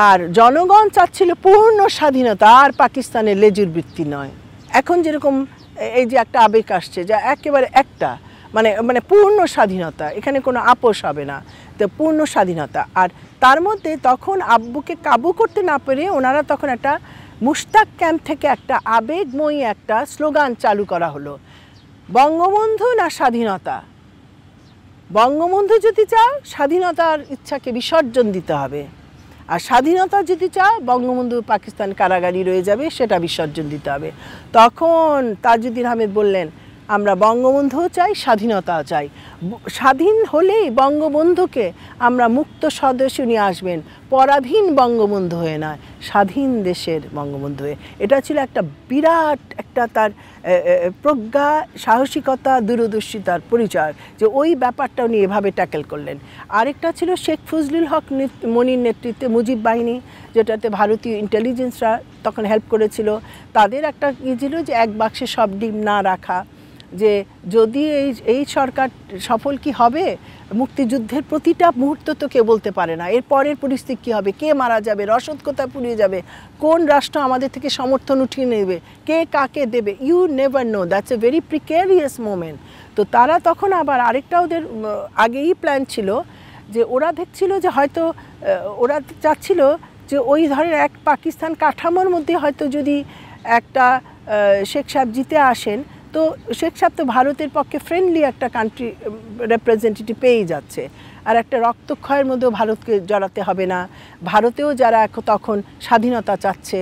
আর জনগণ চাচ্ছিল পূর্ণ স্বাধীনতা, আর পাকিস্তানের লেজুর বৃত্তি নয়। এখন যেরকম এই যে একটা আবেগ আসছে যা একেবারে একটা মানে পূর্ণ স্বাধীনতা, এখানে কোনো আপোষ হবে না, তো পূর্ণ স্বাধীনতা। আর তার মধ্যে তখন আব্বুকে কাবু করতে না পেরে ওনারা তখন একটা মুশতাক ক্যাম্প থেকে একটা আবেগময়ী একটা স্লোগান চালু করা হলো, বঙ্গবন্ধু না স্বাধীনতা। বঙ্গবন্ধু যদি চাও স্বাধীনতার ইচ্ছাকে বিসর্জন দিতে হবে, আর স্বাধীনতা যদি চাও বঙ্গবন্ধু পাকিস্তান কারাগারি রয়ে যাবে, সেটা বিসর্জন দিতে হবে। তখন তাজউদ্দিন আহমেদ বললেন, আমরা বঙ্গবন্ধুও চাই, স্বাধীনতাও চাই। স্বাধীন হলেই বঙ্গবন্ধুকে আমরা মুক্ত স্বদেশে নিয়ে আসবেন, পরাধীন বঙ্গবন্ধু হয়ে নয়, স্বাধীন দেশের বঙ্গবন্ধু হয়ে। এটা ছিল একটা বিরাট একটা তার প্রজ্ঞা, সাহসিকতা, দূরদর্শিতার পরিচয়, যে ওই ব্যাপারটা উনি এভাবে ট্যাকেল করলেন। আরেকটা ছিল শেখ ফজলুল হক মনির নেতৃত্বে মুজিব বাহিনী, যেটাতে ভারতীয় ইন্টেলিজেন্সরা তখন হেল্প করেছিল। তাদের একটা কি ছিল যে এক বাক্সে সব ডিম না রাখা, যে যদি এই সরকার সফল কি হবে, মুক্তিযুদ্ধের প্রতিটা মুহূর্ত তো কেউ বলতে পারে না, এর পরের পরিস্থিতি কী হবে, কে মারা যাবে, রসদ কোথায় পুড়িয়ে যাবে, কোন রাষ্ট্র আমাদের থেকে সমর্থন উঠিয়ে নেবে, কে কাকে দেবে, you never know, that's a very precarious moment. তো তারা তখন আবার আরেকটা ওদের আগেই প্ল্যান ছিল, যে ওরা দেখছিল যে হয়তো ওরা চাচ্ছিল যে ওই ধরনের এক পাকিস্তান কাঠামোর মধ্যে হয়তো যদি একটা শেখ সাহেব জিতে আসেন, তো শেখ সাহেব তো ভারতের পক্ষে ফ্রেন্ডলি একটা কান্ট্রি রিপ্রেজেন্টেটিভ পেয়েই যাচ্ছে, আর একটা রক্তক্ষয়ের মধ্যেও ভারতকে জড়াতে হবে না। ভারতেও যারা তখন স্বাধীনতা চাচ্ছে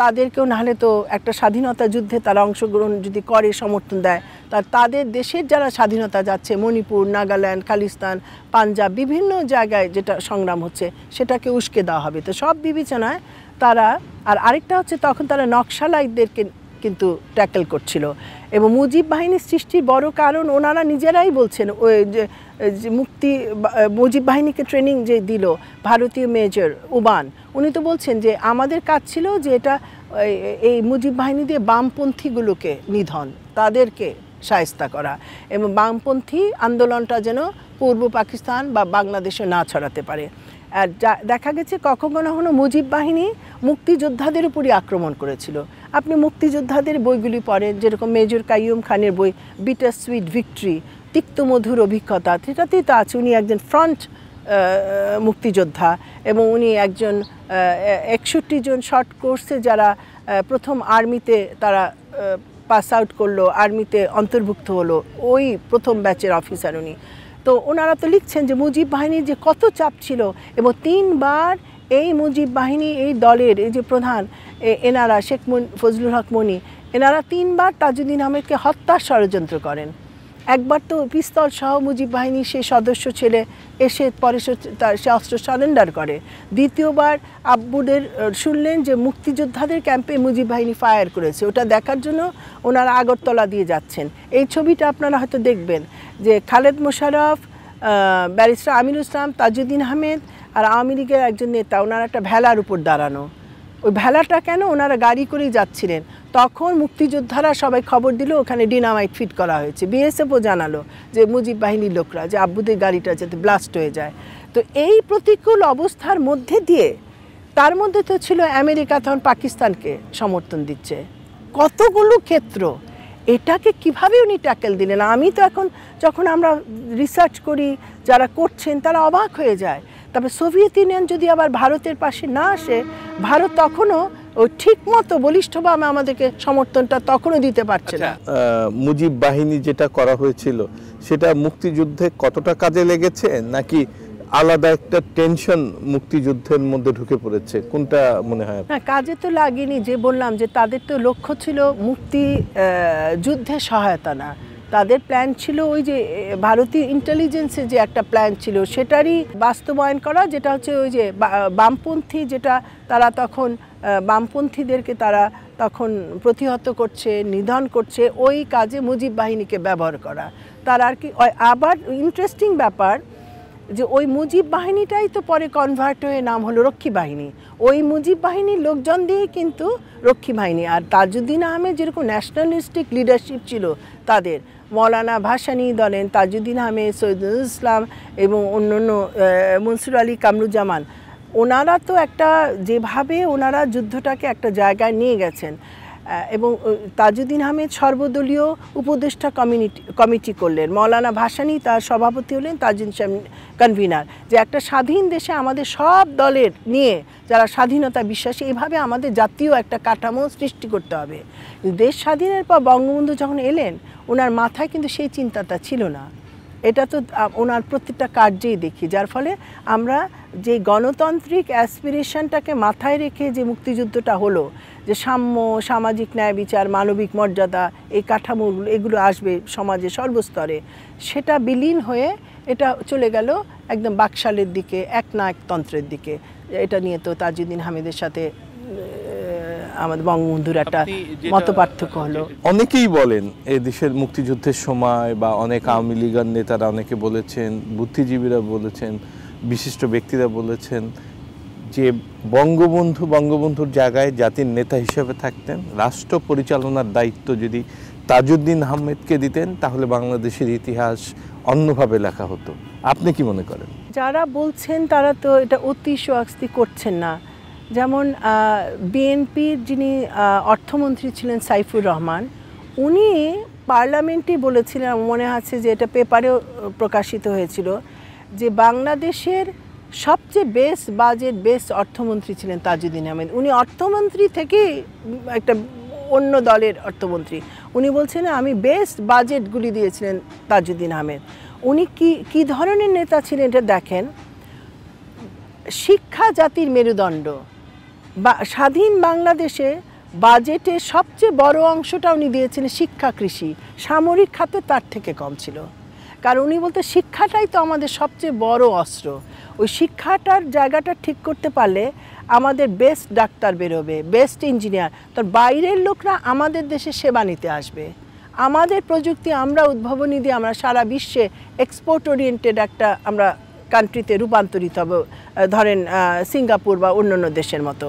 তাদেরকেও, নাহলে তো একটা স্বাধীনতা যুদ্ধে তারা অংশগ্রহণ যদি করে, সমর্থন দেয়, তাদের দেশের যারা স্বাধীনতা যাচ্ছে, মণিপুর, নাগাল্যান্ড, খালিস্তান, পাঞ্জাব, বিভিন্ন জায়গায় যেটা সংগ্রাম হচ্ছে, সেটাকে উস্কে দেওয়া হবে। তো সব বিবেচনায় তারা, আর আরেকটা হচ্ছে তখন তারা নকশালাইটদেরকে কিন্তু ট্যাকেল করছিল। এবং মুজিব বাহিনীর সৃষ্টির বড় কারণ ওনারা নিজেরাই বলছেন, ওই যে মুজিব বাহিনীকে ট্রেনিং যে দিল ভারতীয় মেজর উবান, উনি তো বলছেন যে আমাদের কাজ ছিল যে এটা এই মুজিব বাহিনী দিয়ে বামপন্থীগুলোকে নিধন, তাদেরকে শায়েস্তা করা, এবং বামপন্থী আন্দোলনটা যেন পূর্ব পাকিস্তান বা বাংলাদেশে না ছড়াতে পারে। আর দেখা গেছে কখনো কখনো মুজিব বাহিনী মুক্তিযোদ্ধাদের উপরই আক্রমণ করেছিল। আপনি মুক্তিযোদ্ধাদের বইগুলি পড়েন, যেরকম মেজর কাইয়ুম খানের বই বিটার সুইট ভিক্টরি, তিক্তমধুর অভিজ্ঞতা, সেটাতেই তো আছে উনি একজন ফ্রন্ট মুক্তিযোদ্ধা, এবং উনি একজন 61 জন শর্ট কোর্সে যারা প্রথম আর্মিতে তারা পাস আউট করলো, আর্মিতে অন্তর্ভুক্ত হলো, ওই প্রথম ব্যাচের অফিসার উনি। তো ওনারা তো লিখছেন যে মুজিব বাহিনীর যে কত চাপ ছিল, এবং 3 বার এই মুজিব বাহিনী, এই দলের এই যে প্রধান এনারা শেখ ফজলুল হক মনি, এনারা 3 বার তাজউদ্দিন আহমেদকে হত্যার ষড়যন্ত্র করেন। একবার তো পিস্তল সহ মুজিব বাহিনী সেই সদস্য ছেলে এসে পরে সে অস্ত্র সারেন্ডার করে। দ্বিতীয়বার আব্বুদের শুনলেন যে মুক্তিযোদ্ধাদের ক্যাম্পে মুজিব বাহিনী ফায়ার করেছে, ওটা দেখার জন্য ওনারা আগরতলা দিয়ে যাচ্ছেন। এই ছবিটা আপনারা হয়তো দেখবেন, যে খালেদ মোশাররফ, ব্যারিস্টার আমিনুল ইসলাম, তাজউদ্দিন আহমেদ আর আওয়ামী লীগের একজন নেতা, ওনারা একটা ভেলার উপর দাঁড়ানো। ওই ভেলাটা কেন, ওনারা গাড়ি করেই যাচ্ছিলেন, তখন মুক্তিযোদ্ধারা সবাই খবর দিল ওখানে ডিনামাইট ফিট করা হয়েছে। বিএসএফও জানালো যে মুজিব বাহিনীর লোকরা, যে আব্বুদের গাড়িটা যাতে ব্লাস্ট হয়ে যায়। তো এই প্রতিকূল অবস্থার মধ্যে দিয়ে, তার মধ্যে তো ছিল আমেরিকা তখন পাকিস্তানকে সমর্থন দিচ্ছে, কতগুলো ক্ষেত্র, এটাকে কিভাবে উনি ট্যাকেল দিলেন। আমি তো এখন যখন আমরা রিসার্চ করি, যারা করছেন তারা অবাক হয়ে যায়। তবে সোভিয়েত ইউনিয়ন যদি আবার ভারতের পাশে না আসে, ভারত তখনও ওই ঠিক মতো বলিষ্ঠভাবে আমাদেরকে সমর্থনটা তখনও দিতে পারছে না। মুজিব বাহিনী যেটা করা হয়েছিল সেটা মুক্তিযুদ্ধে কতটা কাজে লেগেছে, নাকি আলাদা একটা টেনশন মুক্তিযুদ্ধের মধ্যে ঢুকে পড়েছে, কোনটা মনে হয়? না, কাজে তো লাগেনি, যে বললাম যে তাদের তো লক্ষ্য ছিল মুক্তি যুদ্ধে সহায়তা না, তাদের প্ল্যান ছিল ওই যে ভারতীয় ইন্টেলিজেন্সের যে একটা প্ল্যান ছিল সেটারই বাস্তবায়ন করা, যেটা হচ্ছে ওই যে বামপন্থী, যেটা তারা তখন বামপন্থীদেরকে তারা তখন প্রতিহত করছে, নিধন করছে, ওই কাজে মুজিব বাহিনীকে ব্যবহার করা। তার আর কি আবার ইন্টারেস্টিং ব্যাপার, যে ওই মুজিব বাহিনীটাই তো পরে কনভার্ট হয়ে নাম হলো রক্ষী বাহিনী। ওই মুজিব বাহিনীর লোকজন দিয়ে কিন্তু রক্ষী বাহিনী। আর তাজউদ্দিন আহমেদ যেরকম ন্যাশনালিস্টিক লিডারশিপ ছিল তাদের, মৌলানা ভাসানী বলেন, তাজউদ্দিন আহমেদ, সৈয়দুল ইসলাম এবং অন্যান্য মনসুর আলী কামরুজ্জামান, ওনারা তো একটা যেভাবে ওনারা যুদ্ধটাকে একটা জায়গায় নিয়ে গেছেন, এবং তাজউদ্দিন আহমেদ সর্বদলীয় উপদেষ্টা কমিটি করলেন, মৌলানা ভাসানী তার সভাপতি হলেন, তাজউদ্দিন কনভিনার, যে একটা স্বাধীন দেশে আমাদের সব দলের নিয়ে যারা স্বাধীনতা বিশ্বাসী এভাবে আমাদের জাতীয় একটা কাঠামো সৃষ্টি করতে হবে। দেশ স্বাধীনের পর বঙ্গবন্ধু যখন এলেন ওনার মাথায় কিন্তু সেই চিন্তাটা ছিল না। এটা তো ওনার প্রত্যেকটা কার্যেই দেখি, যার ফলে আমরা যে গণতান্ত্রিক অ্যাসপিরেশনটাকে মাথায় রেখে যে মুক্তিযুদ্ধটা হলো, যে সাম্য, সামাজিক ন্যায় বিচার, মানবিক মর্যাদা, এই কাঠামোগুলো এগুলো আসবে সমাজে সর্বস্তরে, সেটা বিলীন হয়ে এটা চলে গেল একদম বাকশালের দিকে, একনায়কতন্ত্রের দিকে। এটা নিয়ে তো তাজউদ্দিন আহমেদের সাথে আমাদের বঙ্গবন্ধুর একটা মতপার্থক্য হলো। অনেকেই বলেন এই দেশের মুক্তিযুদ্ধের সময় বা অনেক আওয়ামী লীগের নেতারা অনেকে বলেছেন, বুদ্ধিজীবীরা বলেছেন, বিশিষ্ট ব্যক্তিরা বলেছেন যে বঙ্গবন্ধুর জায়গায় জাতির নেতা হিসেবে থাকতেন, রাষ্ট্র পরিচালনার দায়িত্ব যদি তাজউদ্দিন আহমেদকে দিতেন তাহলে বাংলাদেশের ইতিহাস অন্যভাবে লেখা হতো। আপনি কি মনে করেন? যারা বলছেন তারা তো এটা অতিশয়োক্তি করছেন না। যেমন বিএনপির যিনি অর্থমন্ত্রী ছিলেন সাইফুর রহমান, উনি পার্লামেন্টে বলেছিলেন, মনে আছে যে এটা পেপারেও প্রকাশিত হয়েছিল, যে বাংলাদেশের সবচেয়ে বেস্ট অর্থমন্ত্রী ছিলেন তাজউদ্দিন আহমেদ। উনি অর্থমন্ত্রী থেকে একটা অন্য দলের অর্থমন্ত্রী, উনি বলছেন আমি বেস্ট বাজেটগুলি দিয়েছিলেন তাজউদ্দিন আহমেদ। উনি কি ধরনের নেতা ছিলেন এটা দেখেন। শিক্ষা জাতির মেরুদণ্ড, বা স্বাধীন বাংলাদেশে বাজেটের সবচেয়ে বড় অংশটা উনি দিয়েছিলেন শিক্ষা, কৃষি, সামরিক খাতে তার থেকে কম ছিল। কারণ উনি বলতে শিক্ষাটাই তো আমাদের সবচেয়ে বড় অস্ত্র। ওই শিক্ষাটার জায়গাটা ঠিক করতে পারলে আমাদের বেস্ট ডাক্তার বেরোবে, বেস্ট ইঞ্জিনিয়ার, তোর বাইরের লোকরা আমাদের দেশে সেবা নিতে আসবে। আমাদের প্রযুক্তি আমরা উদ্ভাবনী দিয়ে আমরা সারা বিশ্বে এক্সপোর্ট ওরিয়েন্টেড একটা আমরা কান্ট্রিতে রূপান্তরিত হব, ধরেন সিঙ্গাপুর বা অন্যান্য দেশের মতো।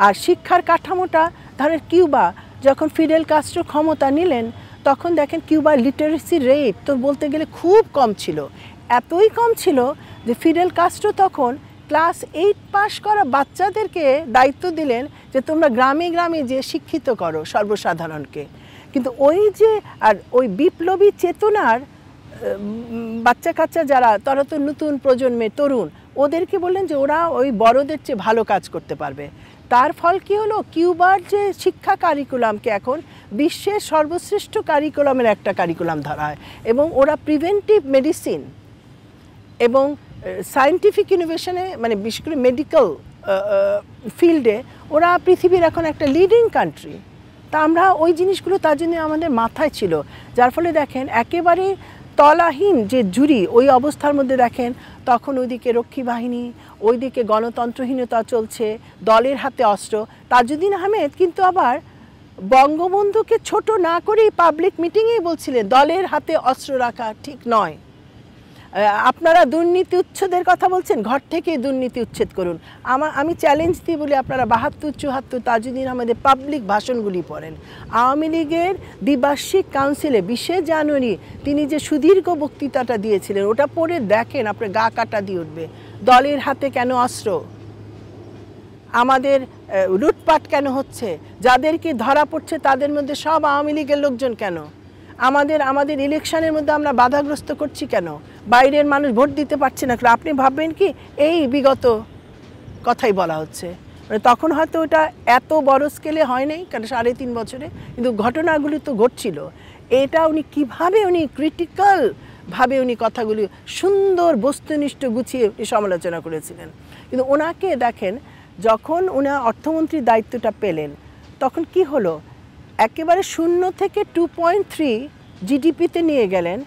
আর শিক্ষার কাঠামোটা ধরেন কিউবা যখন ফিডেল কাস্ট্রো ক্ষমতা নিলেন তখন দেখেন কিউবার লিটারেসি রেট তো বলতে গেলে খুব কম ছিল, এতই কম ছিল যে ফিডেল কাস্ট্রো তখন ক্লাস 8 পাস করা বাচ্চাদেরকে দায়িত্ব দিলেন যে তোমরা গ্রামে গ্রামে যে শিক্ষিত করো সর্বসাধারণকে। কিন্তু ওই যে আর ওই বিপ্লবী চেতনার বাচ্চা কাচ্চা যারা, তারা তো নতুন প্রজন্মের তরুণ, ওদেরকে বললেন যে ওরা ওই বড়দের চেয়ে ভালো কাজ করতে পারবে। তার ফল কী হলো, কিউবার যে শিক্ষা কারিকুলামকে এখন বিশ্বের সর্বশ্রেষ্ঠ কারিকুলামের একটা কারিকুলাম ধরা হয়, এবং ওরা প্রিভেন্টিভ মেডিসিন এবং সায়েন্টিফিক ইনোভেশনে, মানে বিশেষ করে মেডিকেল ফিল্ডে ওরা পৃথিবীর এখন একটা লিডিং কান্ট্রি। তা আমরা ওই জিনিসগুলো তার জন্য আমাদের মাথায় ছিল, যার ফলে দেখেন একেবারে তলাহীন যে জুরি ওই অবস্থার মধ্যে দেখেন তখন ওইদিকে রক্ষী বাহিনী, ওইদিকে গণতন্ত্রহীনতা চলছে, দলের হাতে অস্ত্র। তাজউদ্দিন আহমেদ কিন্তু আবার বঙ্গবন্ধুকে ছোট না করেই পাবলিক মিটিংয়েই বলছিলেন দলের হাতে অস্ত্র রাখা ঠিক নয়। আপনারা দুর্নীতি উচ্ছেদের কথা বলছেন, ঘর থেকে দুর্নীতি উচ্ছেদ করুন। আমি চ্যালেঞ্জ দিই বলি, আপনারা 72-74 তাজউদ্দিন আহমেদের পাবলিক ভাষণগুলি পড়েন। আওয়ামী লীগের দ্বিবার্ষিক কাউন্সিলে 20 জানুয়ারি তিনি যে সুদীর্ঘ বক্তৃতাটা দিয়েছিলেন ওটা পড়ে দেখেন, আপনার গা কাটা দিয়ে উঠবে। দলের হাতে কেন অস্ত্র, আমাদের লুটপাট কেন হচ্ছে, যাদেরকে ধরা পড়ছে তাদের মধ্যে সব আওয়ামী লীগের লোকজন কেন, আমাদের ইলেকশনের মধ্যে আমরা বাধাগ্রস্ত করছি কেন, বাইরের মানুষ ভোট দিতে পারছে না। আপনি ভাববেন কি এই বিগত কথাই বলা হচ্ছে, মানে তখন হয়তো ওটা এত বড় স্কেলে হয় নাই, কারণ 3.5 বছরে, কিন্তু ঘটনাগুলি তো ঘটছিল। এটা উনি কীভাবে উনি ক্রিটিক্যালভাবে উনি কথাগুলি সুন্দর বস্তুনিষ্ঠ গুছিয়ে সমালোচনা করেছিলেন। কিন্তু ওনাকে দেখেন যখন উনি অর্থমন্ত্রীর দায়িত্বটা পেলেন তখন কি হলো, একেবারে 0 থেকে 2.3 জিডিপিতে নিয়ে গেলেন,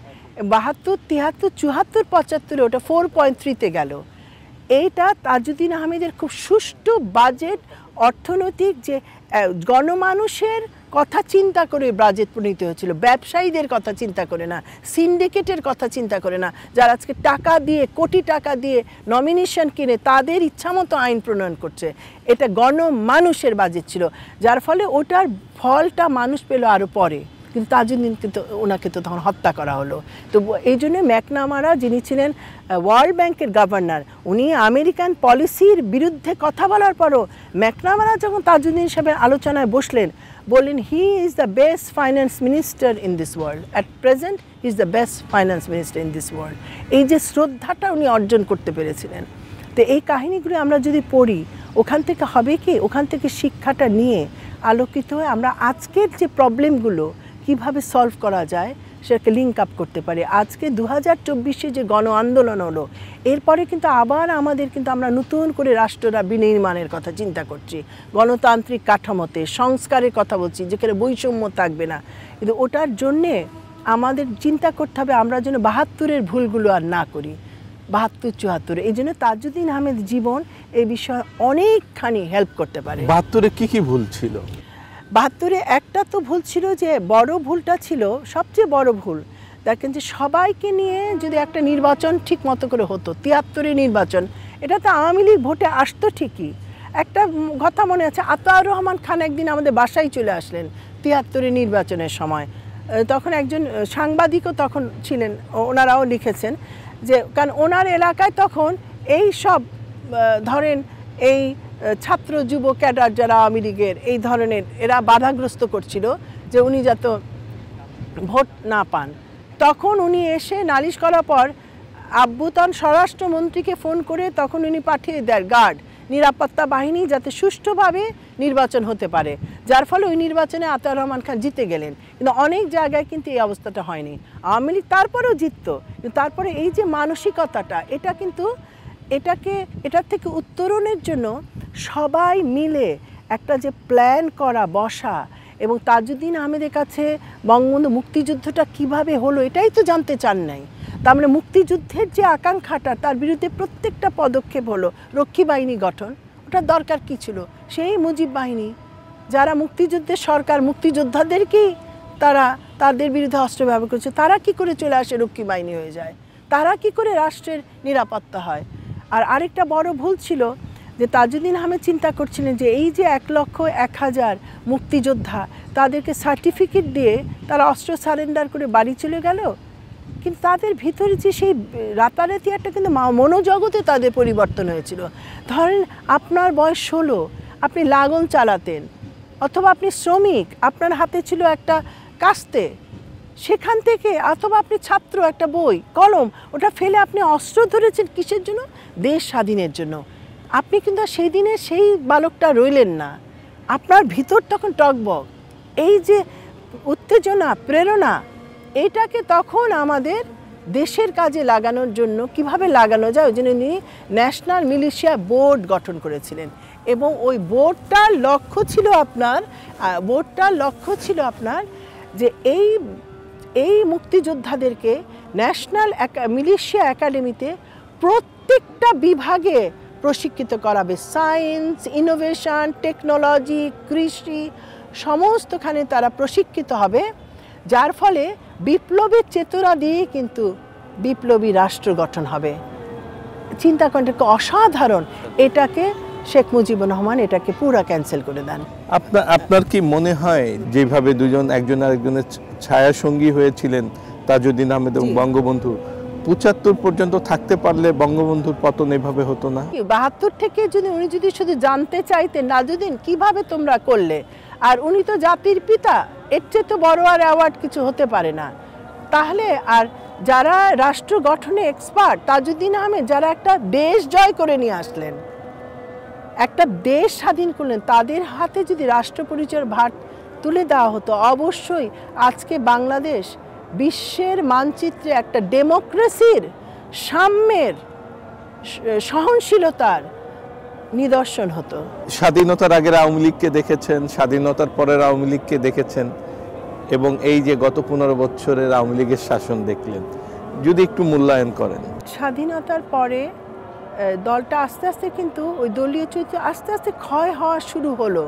72, 73, 74, 75 ওটা 4.3-তে গেল। এইটা তাজউদ্দিন আহমেদের খুব সুষ্ঠু বাজেট, অর্থনৈতিক যে গণমানুষের কথা চিন্তা করে বাজেট প্রণীত হয়েছিল, ব্যবসায়ীদের কথা চিন্তা করে না, সিন্ডিকেটের কথা চিন্তা করে না, যারা আজকে টাকা দিয়ে কোটি টাকা দিয়ে নমিনেশন কিনে তাদের ইচ্ছামতো আইন প্রণয়ন করছে। এটা গণমানুষের বাজেট ছিল, যার ফলে ওটার ফলটা মানুষ পেল আরও পরে। কিন্তু তাজউদ্দিন কিন্তু ওনাকে তো তখন হত্যা করা হলো। তো এই জন্য ম্যাকনামারা যিনি ছিলেন ওয়ার্ল্ড ব্যাংকের গভর্নর, উনি আমেরিকান পলিসির বিরুদ্ধে কথা বলার পরও ম্যাকনামারা যখন তাজউদ্দিন সাহেবের আলোচনায় বসলেন, বললেন he is the best finance minister in this world, at present he is the best finance minister in this world. এই যে শ্রদ্ধাটা উনি অর্জন করতে পেরেছিলেন। তো এই কাহিনীগুলো আমরা যদি পড়ি, ওখান থেকে হবে কি, ওখান থেকে শিক্ষাটা নিয়ে আলোকিত হয়ে আমরা আজকের যে প্রবলেমগুলো কিভাবে সলভ করা যায় সেটাকে লিঙ্ক আপ করতে পারি। আজকে 2024-এ যে গণ আন্দোলন হলো, এরপরে কিন্তু আবার আমাদের কিন্তু আমরা নতুন করে রাষ্ট্ররা বিনির্মাণের কথা চিন্তা করছি, গণতান্ত্রিক কাঠামোতে সংস্কারের কথা বলছি, যেখানে বৈষম্য থাকবে না। কিন্তু ওটার জন্যে আমাদের চিন্তা করতে হবে আমরা যেন 72-এর ভুলগুলো আর না করি, 72-74। এই জন্য তাজউদ্দিন আহমেদ জীবন এই বিষয়ে অনেকখানি হেল্প করতে পারে। 72-এ কি ভুল ছিল? 72-এ একটা তো ভুল ছিল, যে বড় ভুলটা ছিল, সবচেয়ে বড় ভুল দেখেন, যে সবাইকে নিয়ে যদি একটা নির্বাচন ঠিক মতো করে হতো, 73-এর নির্বাচন, এটা তো আওয়ামী লীগ ভোটে আসতো ঠিকই। একটা কথা মনে আছে, আতাউর রহমান খান একদিন আমাদের বাসায় চলে আসলেন 73-এর নির্বাচনের সময়। তখন একজন সাংবাদিকও তখন ছিলেন, ওনারাও লিখেছেন যে কারণ ওনার এলাকায় তখন এই সব ধরেন এই ছাত্র যুব ক্যাডার যারা আওয়ামী লীগের এই ধরনের, এরা বাধাগ্রস্ত করছিল যে উনি যাতে ভোট না পান। তখন উনি এসে নালিশ করার পর আভ্যন্তরীণ স্বরাষ্ট্রমন্ত্রীকে ফোন করে তখন উনি পাঠিয়ে দেন গার্ড, নিরাপত্তা বাহিনী, যাতে সুষ্ঠুভাবে নির্বাচন হতে পারে, যার ফলে ওই নির্বাচনে আতাউর রহমান খান জিতে গেলেন। কিন্তু অনেক জায়গায় কিন্তু এই অবস্থাটা হয়নি, আওয়ামী লীগ তারপরেও জিততো। কিন্তু তারপরে এই যে মানসিকতাটা, এটা কিন্তু এটার থেকে উত্তরণের জন্য সবাই মিলে একটা যে প্ল্যান করা, বসা, এবং তাজউদ্দিন আহমেদের কাছে বঙ্গবন্ধু মুক্তিযুদ্ধটা কিভাবে হলো এটাই তো জানতে চান নাই। তার মানে মুক্তিযুদ্ধের যে আকাঙ্ক্ষাটা, তার বিরুদ্ধে প্রত্যেকটা পদক্ষেপ হলো। রক্ষী বাহিনী গঠন, ওটার দরকার কী ছিল? সেই মুজিব বাহিনী, যারা মুক্তিযুদ্ধের সরকার মুক্তিযোদ্ধাদেরকেই তাদের বিরুদ্ধে অস্ত্র ব্যবহার করেছে, তারা কি করে চলে আসে রক্ষী বাহিনী হয়ে যায়? তারা কি করে রাষ্ট্রের নিরাপত্তা হয়? আর আরেকটা বড় ভুল ছিল যে তাজউদ্দিন আহমেদ চিন্তা করছিলেন যে এই যে 1,01,000 মুক্তিযোদ্ধা, তাদেরকে সার্টিফিকেট দিয়ে তারা অস্ত্র সারেন্ডার করে বাড়ি চলে গেল, কিন্তু তাদের ভিতরে যে সেই রাতারাতি একটা কিন্তু মনোজগতে তাদের পরিবর্তন হয়েছিল। ধরেন আপনার বয়স 16, আপনি লাঙল চালাতেন, অথবা আপনি শ্রমিক, আপনার হাতে ছিল একটা কাস্তে, সেখান থেকে, অথবা আপনি ছাত্র, একটা বই কলম, ওটা ফেলে আপনি অস্ত্র ধরেছেন কিসের জন্য? দেশ স্বাধীনের জন্য। আপনি কিন্তু সেই দিনে সেই বালকটা রইলেন না, আপনার ভিতর তখন টকবক, এই যে উত্তেজনা, প্রেরণা, এইটাকে তখন আমাদের দেশের কাজে লাগানোর জন্য কিভাবে লাগানো যায়, ওই জন্য উনি ন্যাশনাল মিলিশিয়া বোর্ড গঠন করেছিলেন। এবং ওই বোর্ডটার লক্ষ্য ছিল আপনার যে এই মুক্তিযোদ্ধাদেরকে ন্যাশনাল মিলিশিয়া একাডেমিতে প্রত্যেকটা বিভাগে প্রশিক্ষিত করাবে। সায়েন্স, ইনোভেশন, টেকনোলজি, কৃষি, সমস্তখানে তারা প্রশিক্ষিত হবে, যার ফলে বিপ্লবের চেতনা দিয়ে কিন্তু বিপ্লবী রাষ্ট্র গঠন হবে। চিন্তা করেন, অসাধারণ। এটাকে শেখ মুজিবুর রহমান এটাকে পুরো ক্যান্সেল করে দেন। আপনার কি মনে হয় যেভাবে দুজন একজন আরেকজনের ছায়া সঙ্গী হয়েছিলেন তাজউদ্দিন আহমেদ এবং বঙ্গবন্ধু, 75 পর্যন্ত থাকতে পারলে বঙ্গবন্ধুর পতন এভাবে হতো না? 72 থেকে উনি যদি শুধু জানতে চাইতেন নাজউদ্দিন কিভাবে তোমরা করলে, আর উনি তো জাতির পিতা, এর চেয়ে তো বড় আর অ্যাওয়ার্ড কিছু হতে পারে না। তাহলে আর যারা রাষ্ট্র গঠনে এক্সপার্ট, তাজউদ্দিন আহমেদ, যারা একটা দেশ জয় করে নিয়ে আসলেন, একটা দেশ স্বাধীন করলেন, তাদের হাতে যদি রাষ্ট্র পরিচয়ের ভার তুলে দেওয়া হতো, অবশ্যই আজকে বাংলাদেশ বিশ্বের মানচিত্রে একটা ডেমোক্রেসির, সাম্যের, সহনশীলতার নিদর্শন হতো। স্বাধীনতার আগের আওয়ামী লীগকে দেখেছেন, স্বাধীনতার পরের আওয়ামী লীগকে দেখেছেন, এবং এই যে গত 15 বছরের আওয়ামী লীগের শাসন দেখলেন, যদি একটু মূল্যায়ন করেন। স্বাধীনতার পরে দলটা আস্তে আস্তে কিন্তু ওই দলীয় চরিত্র আস্তে আস্তে ক্ষয় হওয়া শুরু হলো।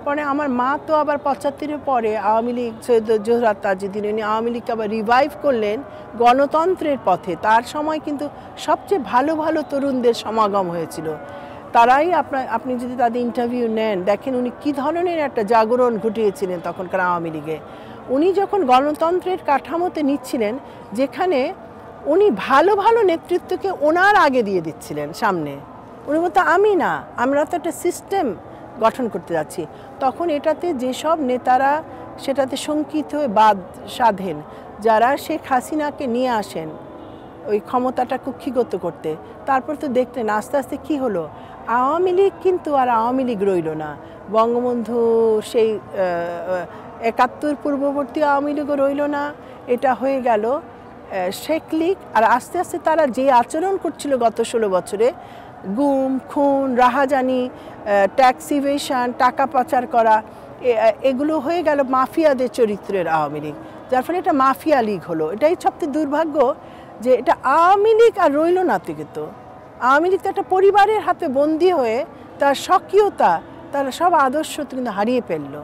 পরে আমার মা তো আবার 75-এর পরে আওয়ামী লীগ, সৈয়দ জোহরাত তাজউদ্দিন, উনি আওয়ামী লীগকে আবার রিভাইভ করলেন গণতন্ত্রের পথে। তার সময় কিন্তু সবচেয়ে ভালো ভালো তরুণদের সমাগম হয়েছিল। তারাই আপনি যদি তাদের ইন্টারভিউ নেন, দেখেন উনি কী ধরনের একটা জাগরণ ঘটিয়েছিলেন তখনকার আওয়ামী লীগে। উনি যখন গণতন্ত্রের কাঠামোতে নিচ্ছিলেন, যেখানে উনি ভালো ভালো নেতৃত্বকে ওনার আগে দিয়ে দিচ্ছিলেন সামনে, উনি বলতো আমি না, আমরা তো একটা সিস্টেম গঠন করতে যাচ্ছি, তখন এটাতে যেসব নেতারা সেটাতে শঙ্কিত হয়ে বাদ সাধেন, যারা শেখ হাসিনাকে নিয়ে আসেন ওই ক্ষমতাটা কুক্ষিগত করতে, তারপর তো দেখলেন আস্তে আস্তে কী হলো, আওয়ামী লীগ কিন্তু আর আওয়ামী লীগ রইল না, বঙ্গবন্ধু সেই ৭১ পূর্ববর্তী আওয়ামী লীগও রইল না, এটা হয়ে গেল শেখ লীগ। আর আস্তে আস্তে তারা যে আচরণ করছিল গত 16 বছরে, গুম খুন রাহাজানি, ট্যাক্স ইভেশন, টাকা পাচার করা, এগুলো হয়ে গেল মাফিয়াদের চরিত্রের আওয়ামী লীগ, যার ফলে এটা মাফিয়া লীগ হলো। এটাই সবচেয়ে দুর্ভাগ্য যে এটা আওয়ামী লীগ আর রইল না। কিন্তু আওয়ামী লীগ তো একটা পরিবারের হাতে বন্দী হয়ে তার স্বকীয়তা, তার সব আদর্শ কিন্তু হারিয়ে ফেললো।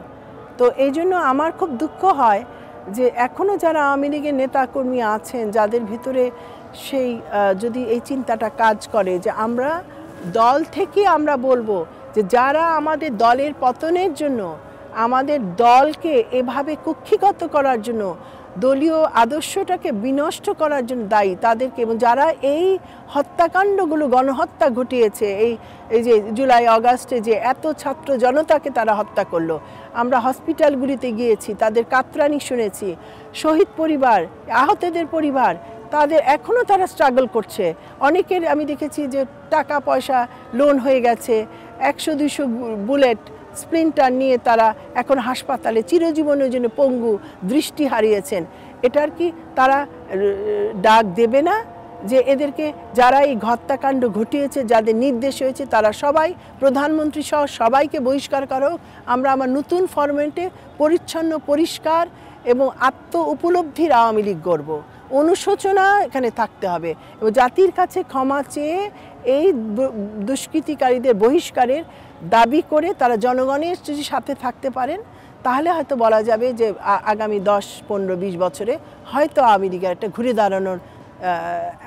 তো এই জন্য আমার খুব দুঃখ হয় যে এখনও যারা আওয়ামী লীগের নেতাকর্মী আছেন, যাদের ভিতরে সেই যদি এই চিন্তাটা কাজ করে যে আমরা দল থেকে আমরা বলবো যে যারা আমাদের দলের পতনের জন্য, আমাদের দলকে এভাবে কুক্ষিগত করার জন্য, দলীয় আদর্শটাকে বিনষ্ট করার জন্য দায়ী তাদেরকে, এবং যারা এই হত্যাকাণ্ডগুলো গণহত্যা ঘটিয়েছে, এই যে জুলাই আগস্টে যে এত ছাত্র জনতাকে তারা হত্যা করলো, আমরা হসপিটালগুলিতে গিয়েছি, তাদের কাতরানি শুনেছি, শহীদ পরিবার, আহতদের পরিবার, তাদের এখনও তারা স্ট্রাগল করছে। অনেকের আমি দেখেছি যে টাকা পয়সা লোন হয়ে গেছে, 100-200 বুলেট স্প্লিন্টার নিয়ে তারা এখন হাসপাতালে চিরজীবনের জন্য পঙ্গু, দৃষ্টি হারিয়েছেন। এটার কি তারা ডাক দেবে না যে এদেরকে, যারা এই হত্যাকাণ্ড ঘটিয়েছে, যাদের নির্দেশ হয়েছে, তারা সবাই, প্রধানমন্ত্রী সহ সবাইকে বহিষ্কার করো, আমরা আমার নতুন ফরম্যাটে পরিচ্ছন্ন, পরিষ্কার এবং আত্ম উপলব্ধির আওয়ামী লীগ গড়ব। অনুশোচনা এখানে থাকতে হবে এবং জাতির কাছে ক্ষমা চেয়ে এই দুষ্কৃতিকারীদের বহিষ্কারের দাবি করে তারা জনগণের যদি সাথে থাকতে পারেন, তাহলে হয়তো বলা যাবে যে আগামী 10, 15, 20 বছরে হয়তো আওয়ামী লীগের একটা ঘুরে দাঁড়ানোর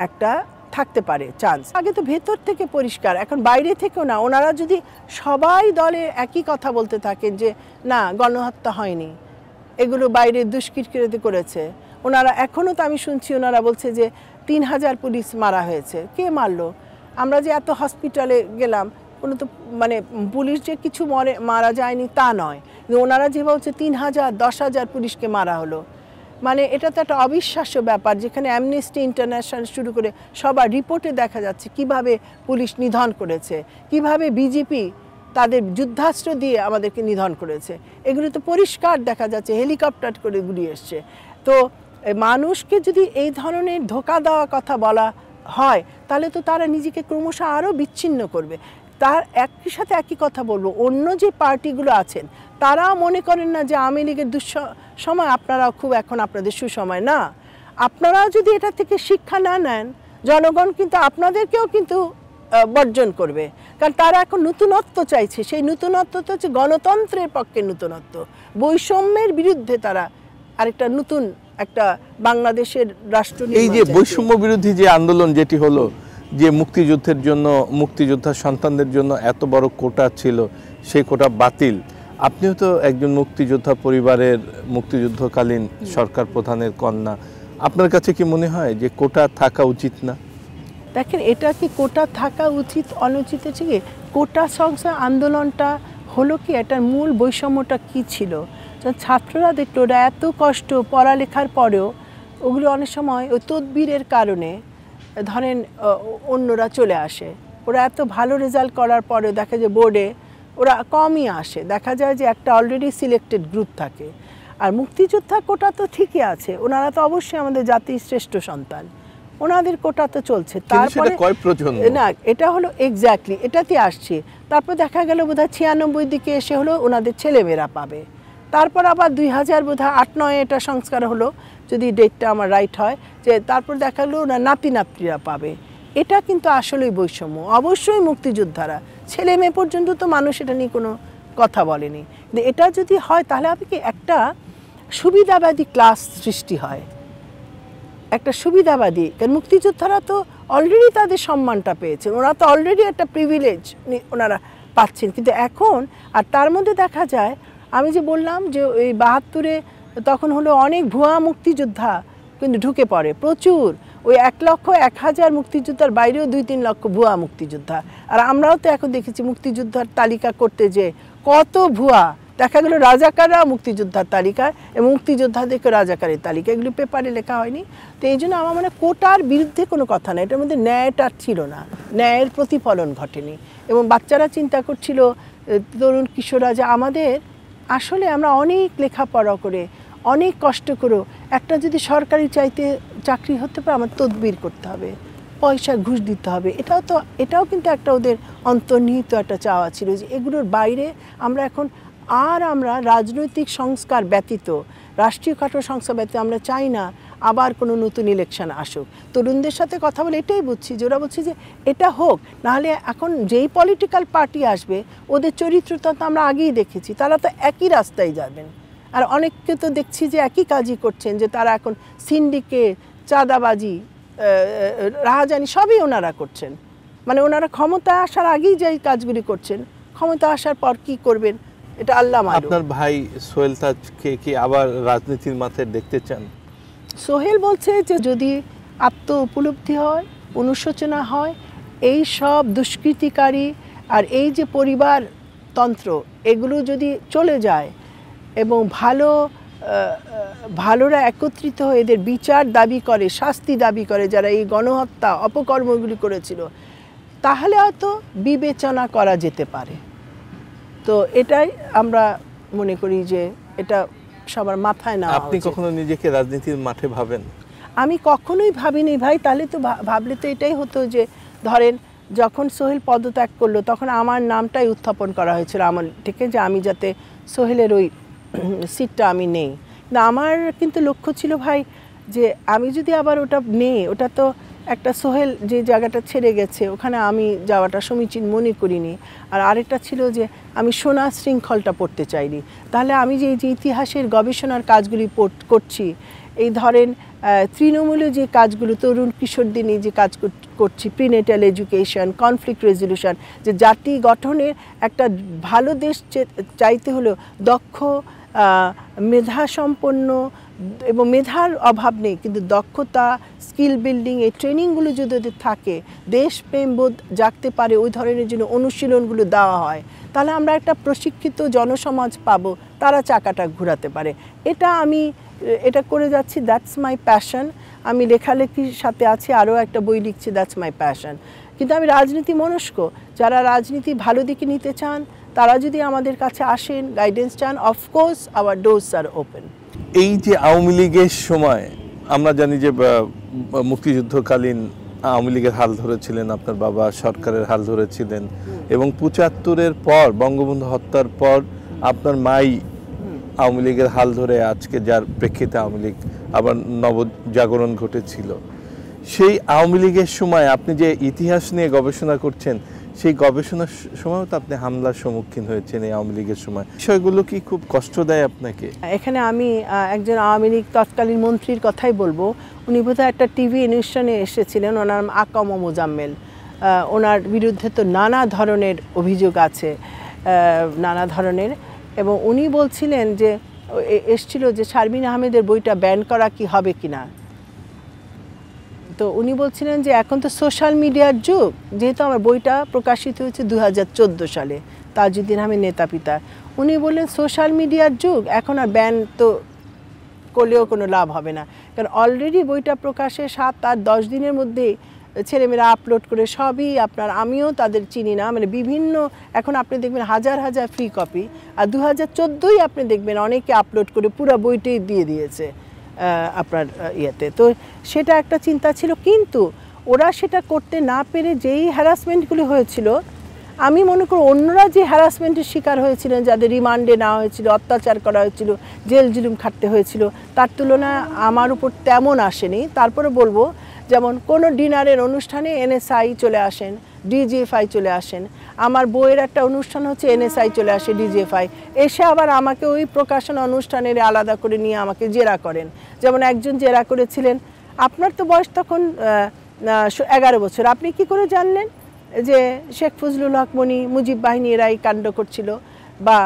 একটা থাকতে পারে চান্স। আগে তো ভেতর থেকে পরিষ্কার, এখন বাইরে থেকেও না। ওনারা যদি সবাই দলে একই কথা বলতে থাকেন যে না গণহত্যা হয়নি, এগুলো বাইরে দুষ্কৃতি করেছে, ওনারা এখনও তো আমি শুনছি ওনারা বলছে যে 3000 পুলিশ মারা হয়েছে। কে মারলো? আমরা যে এত হসপিটালে গেলাম, কোনো তো মানে পুলিশ যে কিছু মারা যায়নি তা নয়, ওনারা যে বলছে 3000, 10,000 পুলিশকে মারা হলো, মানে এটা তো একটা অবিশ্বাস্য ব্যাপার। যেখানে অ্যামনেস্টি ইন্টারন্যাশনাল শুরু করে সবার রিপোর্টে দেখা যাচ্ছে কিভাবে পুলিশ নিধন করেছে, কিভাবে বিজেপি তাদের যুদ্ধাস্ত্র দিয়ে আমাদেরকে নিধন করেছে, এগুলো তো পরিষ্কার দেখা যাচ্ছে, হেলিকপ্টার করে গুলিয়ে এসছে। তো মানুষকে যদি এই ধরনের ধোঁকা দেওয়া কথা বলা হয়, তাহলে তো তারা নিজেকে ক্রমশ আরও বিচ্ছিন্ন করবে। তার একই সাথে একই কথা বলবো, অন্য যে পার্টিগুলো আছেন তারাও মনে করেন না যে আওয়ামী লীগের সময় আপনারাও খুব এখন আপনাদের সুসময় না। আপনারাও যদি এটা থেকে শিক্ষা না নেন, জনগণ কিন্তু আপনাদেরকেও কিন্তু বর্জন করবে, কারণ তারা এখন নতুনত্ব চাইছে। সেই নতুনত্ব তো হচ্ছে গণতন্ত্রের পক্ষে নতুনত্ব, বৈষম্যের বিরুদ্ধে তারা আরেকটা নতুন একটা বাংলাদেশের রাষ্ট্র। এই যে বৈষম্য বিরোধী যে আন্দোলন যেটি হলো, যে মুক্তিযুদ্ধের জন্য, মুক্তিযোদ্ধার সন্তানদের জন্য এত বড় কোটা ছিল, সেই কোটা বাতিল। আপনিও তো একজন মুক্তিযোদ্ধা পরিবারের, মুক্তিযুদ্ধকালীন সরকার প্রধানের কন্যা, আপনার কাছে কি মনে হয় যে কোটা থাকা উচিত না? দেখেন, এটা কি কোটা থাকা উচিত অনুচিত হচ্ছে কি, কোটা সংস্কার আন্দোলনটা হলো কি, এটার মূল বৈষম্যটা কি ছিল? ছাত্ররা দেখলো ওরা এত কষ্ট পড়ালেখার পরেও ওগুলো অনেক সময় ওই তদবিরের কারণে ধরেন অন্যরা চলে আসে, ওরা এত ভালো রেজাল্ট করার পরেও দেখা যায় বোর্ডে ওরা কমই আসে, দেখা যায় যে একটা অলরেডি সিলেক্টেড গ্রুপ থাকে। আর মুক্তিযোদ্ধা কোটা তো ঠিকই আছে, ওনারা তো অবশ্যই আমাদের জাতির শ্রেষ্ঠ সন্তান, ওনাদের কোটা তো চলছে। তারপরে না, এটা হলো এক্স্যাক্টলি এটাতে আসছে। তারপর দেখা গেল বোধহয় 96 দিকে এসে হলো ওনাদের ছেলেমেয়েরা পাবে, তারপর আবার 2000 বোধহয় 8-9 এটা সংস্কার হলো, যদি ডেটটা আমার রাইট হয়, যে তারপর দেখা গেলো ওরা নাতি নাতনিরা পাবে। এটা কিন্তু আসলেই বৈষম্য। অবশ্যই মুক্তিযোদ্ধারা, ছেলে মেয়ে পর্যন্ত তো মানুষ এটা নিয়ে কোনো কথা বলেনি, কিন্তু এটা যদি হয় তাহলে আপনি কি একটা সুবিধাবাদী ক্লাস সৃষ্টি হয়, একটা সুবিধাবাদী। কারণ মুক্তিযোদ্ধারা তো অলরেডি তাদের সম্মানটা পেয়েছেন, ওরা তো অলরেডি একটা প্রিভিলেজ ওনারা পাচ্ছেন। কিন্তু এখন আর তার মধ্যে দেখা যায়, আমি যে বললাম যে ওই 72-এ তখন হলো অনেক ভুয়া মুক্তিযোদ্ধা কিন্তু ঢুকে পড়ে প্রচুর, ওই 1,01,000 মুক্তিযোদ্ধার বাইরেও 2-3 লক্ষ ভুয়া মুক্তিযোদ্ধা। আর আমরাও তো এখন দেখেছি মুক্তিযোদ্ধার তালিকা করতে যে কত ভুয়া, দেখা গেল রাজাকাররা মুক্তিযোদ্ধার তালিকা এবং মুক্তিযোদ্ধাদেরকে রাজাকারের তালিকা, এগুলি পেপারে লেখা হয়নি। তো এই জন্য আমার মনে কোটার বিরুদ্ধে কোনো কথা না, এটার মধ্যে ন্যায়টা ছিল না, ন্যায়ের প্রতিফলন ঘটেনি। এবং বাচ্চারা চিন্তা করছিল, তরুণ কিশোররা, যে আমাদের আসলে আমরা অনেক লেখাপড়া করে অনেক কষ্ট করে একটা যদি সরকারি চাকরি হতে পারে আমার তদবির করতে হবে, পয়সা ঘুষ দিতে হবে। এটাও কিন্তু একটা ওদের অন্তর্নিহিত একটা চাওয়া ছিল যে এগুলোর বাইরে আমরা এখন আমরা রাজনৈতিক সংস্কার ব্যতীত, রাষ্ট্রীয় কাঠামো সংস্কার ব্যতীত আমরা চাই না আবার কোনো নতুন ইলেকশন আসুক। তরুণদের সাথে কথা বলে এটাই বুঝছি যে ওরা বলছে যে এটা হোক, নাহলে এখন যেই পলিটিক্যাল পার্টি আসবে ওদের চরিত্রটা তো আমরা আগেই দেখেছি, তারা তো একই রাস্তায় যাবেন। আর অনেককে তো দেখছি যে একই কাজই করছেন, যে তারা এখন সিন্ডিকেট, চাঁদাবাজি, রাহাজানি সবই ওনারা করছেন। মানে ওনারা ক্ষমতা আসার আগেই যে কাজগুলি করছেন, ক্ষমতা আসার পর কি করবেন এটা আল্লাহ মালুম। আপনার ভাই সোহেল তাজকে কি আবার রাজনীতির মাঠে দেখতে চান? সোহেল বলছে যে যদি আত্ম উপলব্ধি হয়, অনুশোচনা হয়, এই সব দুষ্কৃতিকারী আর এই যে পরিবারতন্ত্র এগুলো যদি চলে যায় এবং ভালোরা একত্রিত হয়ে এদের বিচার দাবি করে, শাস্তি দাবি করে যারা এই গণহত্যা অপকর্মগুলি করেছিল, তাহলে হয়তো বিবেচনা করা যেতে পারে। তো এটাই আমরা মনে করি যে এটা সবার মাথায় না। আপনি কখনো নিজেকে রাজনীতির মাঠে ভাবেন? আমি কখনোই ভাবিনি ভাই। তাহলে তো ভাবলে তো এটাই হতো যে ধরেন যখন সোহেল পদত্যাগ করলো তখন আমার নামটাই উত্থাপন করা হয়েছিল আমার থেকে, যে আমি যাতে সোহেলের ওই সিটটা আমি নেই। না, আমার কিন্তু লক্ষ্য ছিল ভাই যে আমি যদি আবার ওটা নেই, ওটা তো একটা সোহেল যে জায়গাটা ছেড়ে গেছে ওখানে আমি যাওয়াটা সমীচীন মনে করিনি। আর আরেকটা ছিল যে আমি সোনা শৃঙ্খলটা পড়তে চাইনি। তাহলে আমি যে ইতিহাসের গবেষণার কাজগুলি করছি, এই ধরেন তৃণমূলে যে কাজগুলো, তরুণ কিশোরদের নিয়ে যে কাজ করছি, প্রিনেটাল এডুকেশন, কনফ্লিক্ট রেজলিউশন, যে জাতি গঠনের একটা ভালো দেশ চাইতে হলেও দক্ষ, মেধাসম্পন্ন এবং মেধার অভাব নেই, কিন্তু দক্ষতা, স্কিল বিল্ডিং, এই ট্রেনিংগুলো যদি ওদের থাকে, দেশপ্রেম বোধ জাগতে পারে, ওই ধরনের জন্য অনুশীলনগুলো দেওয়া হয়, তাহলে আমরা একটা প্রশিক্ষিত জনসমাজ পাবো, তারা চাকাটা ঘোরাতে পারে। এটা করে যাচ্ছি, দ্যাটস মাই প্যাশন। আমি লেখালেখির সাথে আছি, আরও একটা বই লিখছি, দ্যাটস মাই প্যাশন। কিন্তু আমি রাজনীতি মনস্ক, যারা রাজনীতি ভালো দিকে নিতে চান তারা যদি আমাদের কাছে আসেন, গাইডেন্স চান, অফকোর্স আওয়ার ডোরস আর ওপেন। এই যে আওয়ামী লীগের সময় আমরা জানি যে মুক্তিযুদ্ধকালীন আওয়ামী লীগের হাল ধরেছিলেন আপনার বাবা, সরকারের হাল ধরেছিলেন, এবং ৭৫-এর পর বঙ্গবন্ধু হত্যার পর আপনার মাই আওয়ামী লীগের হাল ধরে আজকে যার প্রেক্ষিতে আওয়ামী লীগ আবার নবজাগরণ ঘটেছিল। সেই আওয়ামী লীগের সময় আপনি যে ইতিহাস নিয়ে গবেষণা করছেন, সেই গবেষণার সময়ও তো আপনি হামলার সম্মুখীন হয়েছেন এই আওয়ামী লীগের সময়। বিষয়গুলো কি খুব কষ্ট দেয় আপনাকে? এখানে আমি একজন আওয়ামী লীগ তৎকালীন মন্ত্রীর কথাই বলবো। উনি বোধহয় একটা টিভি অনুষ্ঠানে এসেছিলেন, ওনার নাম আকাম মোজাম্মেল। ওনার বিরুদ্ধে তো নানা ধরনের অভিযোগ আছে, নানা ধরনের, এবং উনি বলছিলেন যে এসছিল যে শারমিন আহমেদের বইটা ব্যান করা কি হবে কিনা। তো উনি বলছিলেন যে এখন তো সোশ্যাল মিডিয়ার যুগ, যেহেতু আমার বইটা প্রকাশিত হয়েছে 2014 সালে, তাজউদ্দিন আহমেদ নেতা পিতা, উনি বললেন সোশ্যাল মিডিয়ার যুগ, এখন আর ব্যান তো করলেও কোনো লাভ হবে না, কারণ অলরেডি বইটা প্রকাশে 7-10 দিনের মধ্যে ছেলেমেয়েরা আপলোড করে সবই আপনার, আমিও তাদের চিনি না, মানে বিভিন্ন, এখন আপনি দেখবেন হাজার হাজার ফ্রি কপি, আর 2014 আপনি দেখবেন অনেকে আপলোড করে পুরো বইটাই দিয়ে দিয়েছে আপনার ইয়েতে। তো সেটা একটা চিন্তা ছিল, কিন্তু ওরা সেটা করতে না পেরে যেই হ্যারাসমেন্টগুলি হয়েছিল, আমি মনে করি অন্যরা যে হ্যারাসমেন্টের শিকার হয়েছিলেন, যাদের রিমান্ডে নেওয়া হয়েছিল, অত্যাচার করা হয়েছিল, জেল জুলুম খাটতে হয়েছিল, তার তুলনায় আমার উপর তেমন আসেনি। তারপরে বলবো, যেমন কোনো ডিনারের অনুষ্ঠানে এনএসআই চলে আসেন, ডিজিএফআই চলে আসেন, আমার বইয়ের একটা অনুষ্ঠান হচ্ছে এনএসআই চলে আসে, ডিজিএফআই এসে আবার আমাকে ওই প্রকাশনা অনুষ্ঠানের আলাদা করে নিয়ে আমাকে জেরা করেন। যেমন একজন জেরা করেছিলেন, আপনার তো বয়স তখন 11 বছর, আপনি কি করে জানলেন যে শেখ ফজলুল হক মনি, মুজিব বাহিনী এরাই কাণ্ড করছিল বা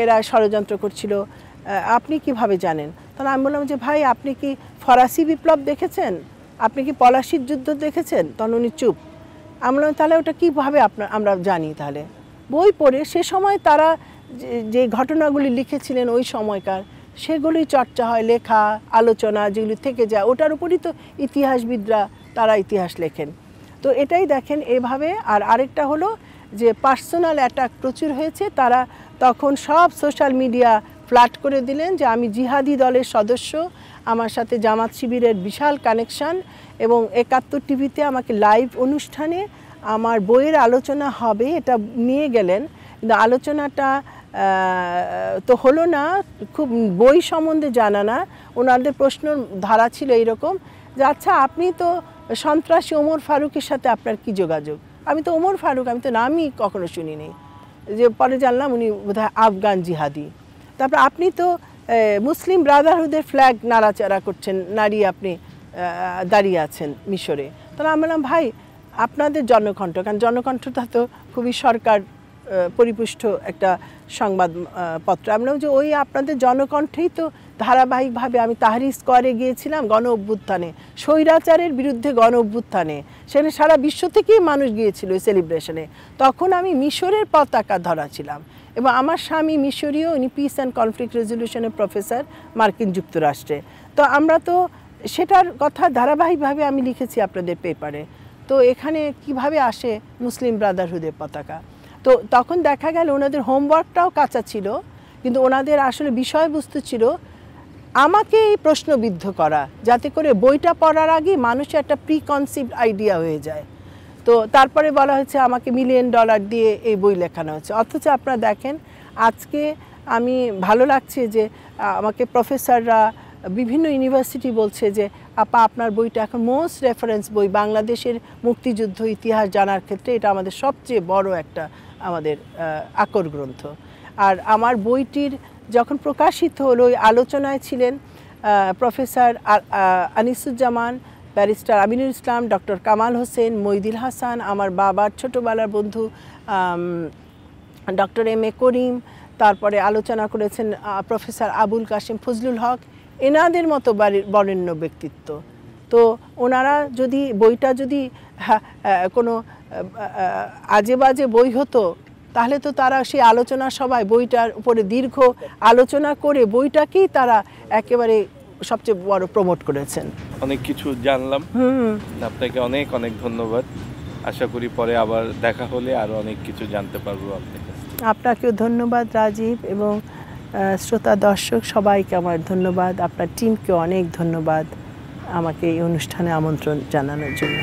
এরা ষড়যন্ত্র করছিল? আপনি কিভাবে জানেন? তখন আমি বললাম যে ভাই আপনি কি ফরাসি বিপ্লব দেখেছেন, আপনি কি পলাশির যুদ্ধ দেখেছেন? তখন উনি চুপ। আমি বললাম তাহলে ওটা কীভাবে আমরা জানি? তাহলে বই পড়ে সে সময় তারা যে ঘটনাগুলি লিখেছিলেন ওই সময়কার, সেগুলোই চর্চা হয়, লেখা আলোচনা যেগুলি থেকে যায়, ওটার উপরই তো ইতিহাসবিদরা তারা ইতিহাস লেখেন। তো এটাই দেখেন এভাবে। আর আরেকটা হলো যে পার্সোনাল অ্যাটাক প্রচুর হয়েছে। তারা তখন সব সোশ্যাল মিডিয়া ফ্ল্যাট করে দিলেন যে আমি জিহাদি দলের সদস্য, আমার সাথে জামাত শিবিরের বিশাল কানেকশান, এবং ৭১ টিভিতে আমাকে লাইভ অনুষ্ঠানে আমার বইয়ের আলোচনা হবে এটা নিয়ে গেলেন, কিন্তু আলোচনাটা তো হলো না, খুব বই সম্বন্ধে জানা না। ওনাদের প্রশ্ন ধারা ছিল এইরকম যে আচ্ছা আপনি তো সন্ত্রাসী ওমর ফারুকের সাথে আপনার কি যোগাযোগ? আমি তো ওমর ফারুক, আমি তো নামই কখনো শুনিনি। যে পরে জানলাম উনি বোধহয় আফগান জিহাদি। তারপর আপনি তো মুসলিম ব্রাদারহুডের ফ্ল্যাগ নাড়াচাড়া করছেন, নাড়িয়ে আপনি দাঁড়িয়ে আছেন মিশরে। তাহলে আমি বললাম ভাই আপনাদের জনকণ্ঠ, কারণ জনকণ্ঠটা তো খুবই সরকার পরিপুষ্ট একটা সংবাদপত্র, আমি বললাম যে ওই আপনাদের জনকণ্ঠেই তো ধারাবাহিকভাবে আমি তাহরির স্কোয়ারে গিয়েছিলাম গণ অভ্যুত্থানে, স্বৈরাচারের বিরুদ্ধে গণ অভ্যুত্থানে, সেখানে সারা বিশ্ব থেকেই মানুষ গিয়েছিল ওই সেলিব্রেশনে। তখন আমি মিশরের পতাকা ধরা ছিলাম, এবং আমার স্বামী মিশরীয়, উনি পিস অ্যান্ড কনফ্লিক্ট রেজলিউশনের প্রফেসর মার্কিন যুক্তরাষ্ট্রে। তো আমরা তো সেটার কথা ধারাবাহিকভাবে আমি লিখেছি আপনাদের পেপারে। তো এখানে কিভাবে আসে মুসলিম ব্রাদারহুডের পতাকা? তো তখন দেখা গেল ওনাদের হোমওয়ার্কটাও কাঁচা ছিল, কিন্তু ওনাদের আসলে বিষয়বস্তু ছিল আমাকে এই প্রশ্নবিদ্ধ করা, যাতে করে বইটা পড়ার আগে মানুষের একটা প্রিকনসিভড আইডিয়া হয়ে যায়। তো তারপরে বলা হয়েছে আমাকে $1 মিলিয়ন দিয়ে এই বই লেখানো হয়েছে। অথচ আপনারা দেখেন আজকে আমি ভালো লাগছে যে আমাকে প্রফেসররা বিভিন্ন ইউনিভার্সিটি বলছে যে আপা আপনার বইটা এখন মোস্ট রেফারেন্স বই বাংলাদেশের মুক্তিযুদ্ধ ইতিহাস জানার ক্ষেত্রে, এটা আমাদের সবচেয়ে বড় একটা আমাদের আকর গ্রন্থ। আর আমার বইটির যখন প্রকাশিত হলো, ওই আলোচনায় ছিলেন professor Anisuzzaman, barrister Aminul Islam, doctor Kamal Hossain, Moidul Hasan, আমার বাবার ছোটোবেলার বন্ধু ডক্টর এম এ করিম, তারপরে আলোচনা করেছেন প্রফেসর আবুল কাশেম ফজলুল হক, এনাদের মতো বরেণ্য ব্যক্তিত্ব। তো ওনারা যদি বইটা যদি কোনো আজে বাজে বই হতো, তাহলে তো তারা সেই আলোচনা সভায় বইটার উপরে দীর্ঘ আলোচনা করে বইটাকেই তারা একেবারে সবচেয়ে বড় প্রমোট করেছেন। অনেক কিছু জানলাম, আপনাকে অনেক অনেক ধন্যবাদ। আশা করি পরে আবার দেখা হলে আরও অনেক কিছু জানতে পারবো আপনার কাছ থেকে। আপনাকেও ধন্যবাদ রাজীব, এবং শ্রোতা দর্শক সবাইকে আমার ধন্যবাদ, আপনার টিমকেও অনেক ধন্যবাদ আমাকে এই অনুষ্ঠানে আমন্ত্রণ জানানোর জন্য।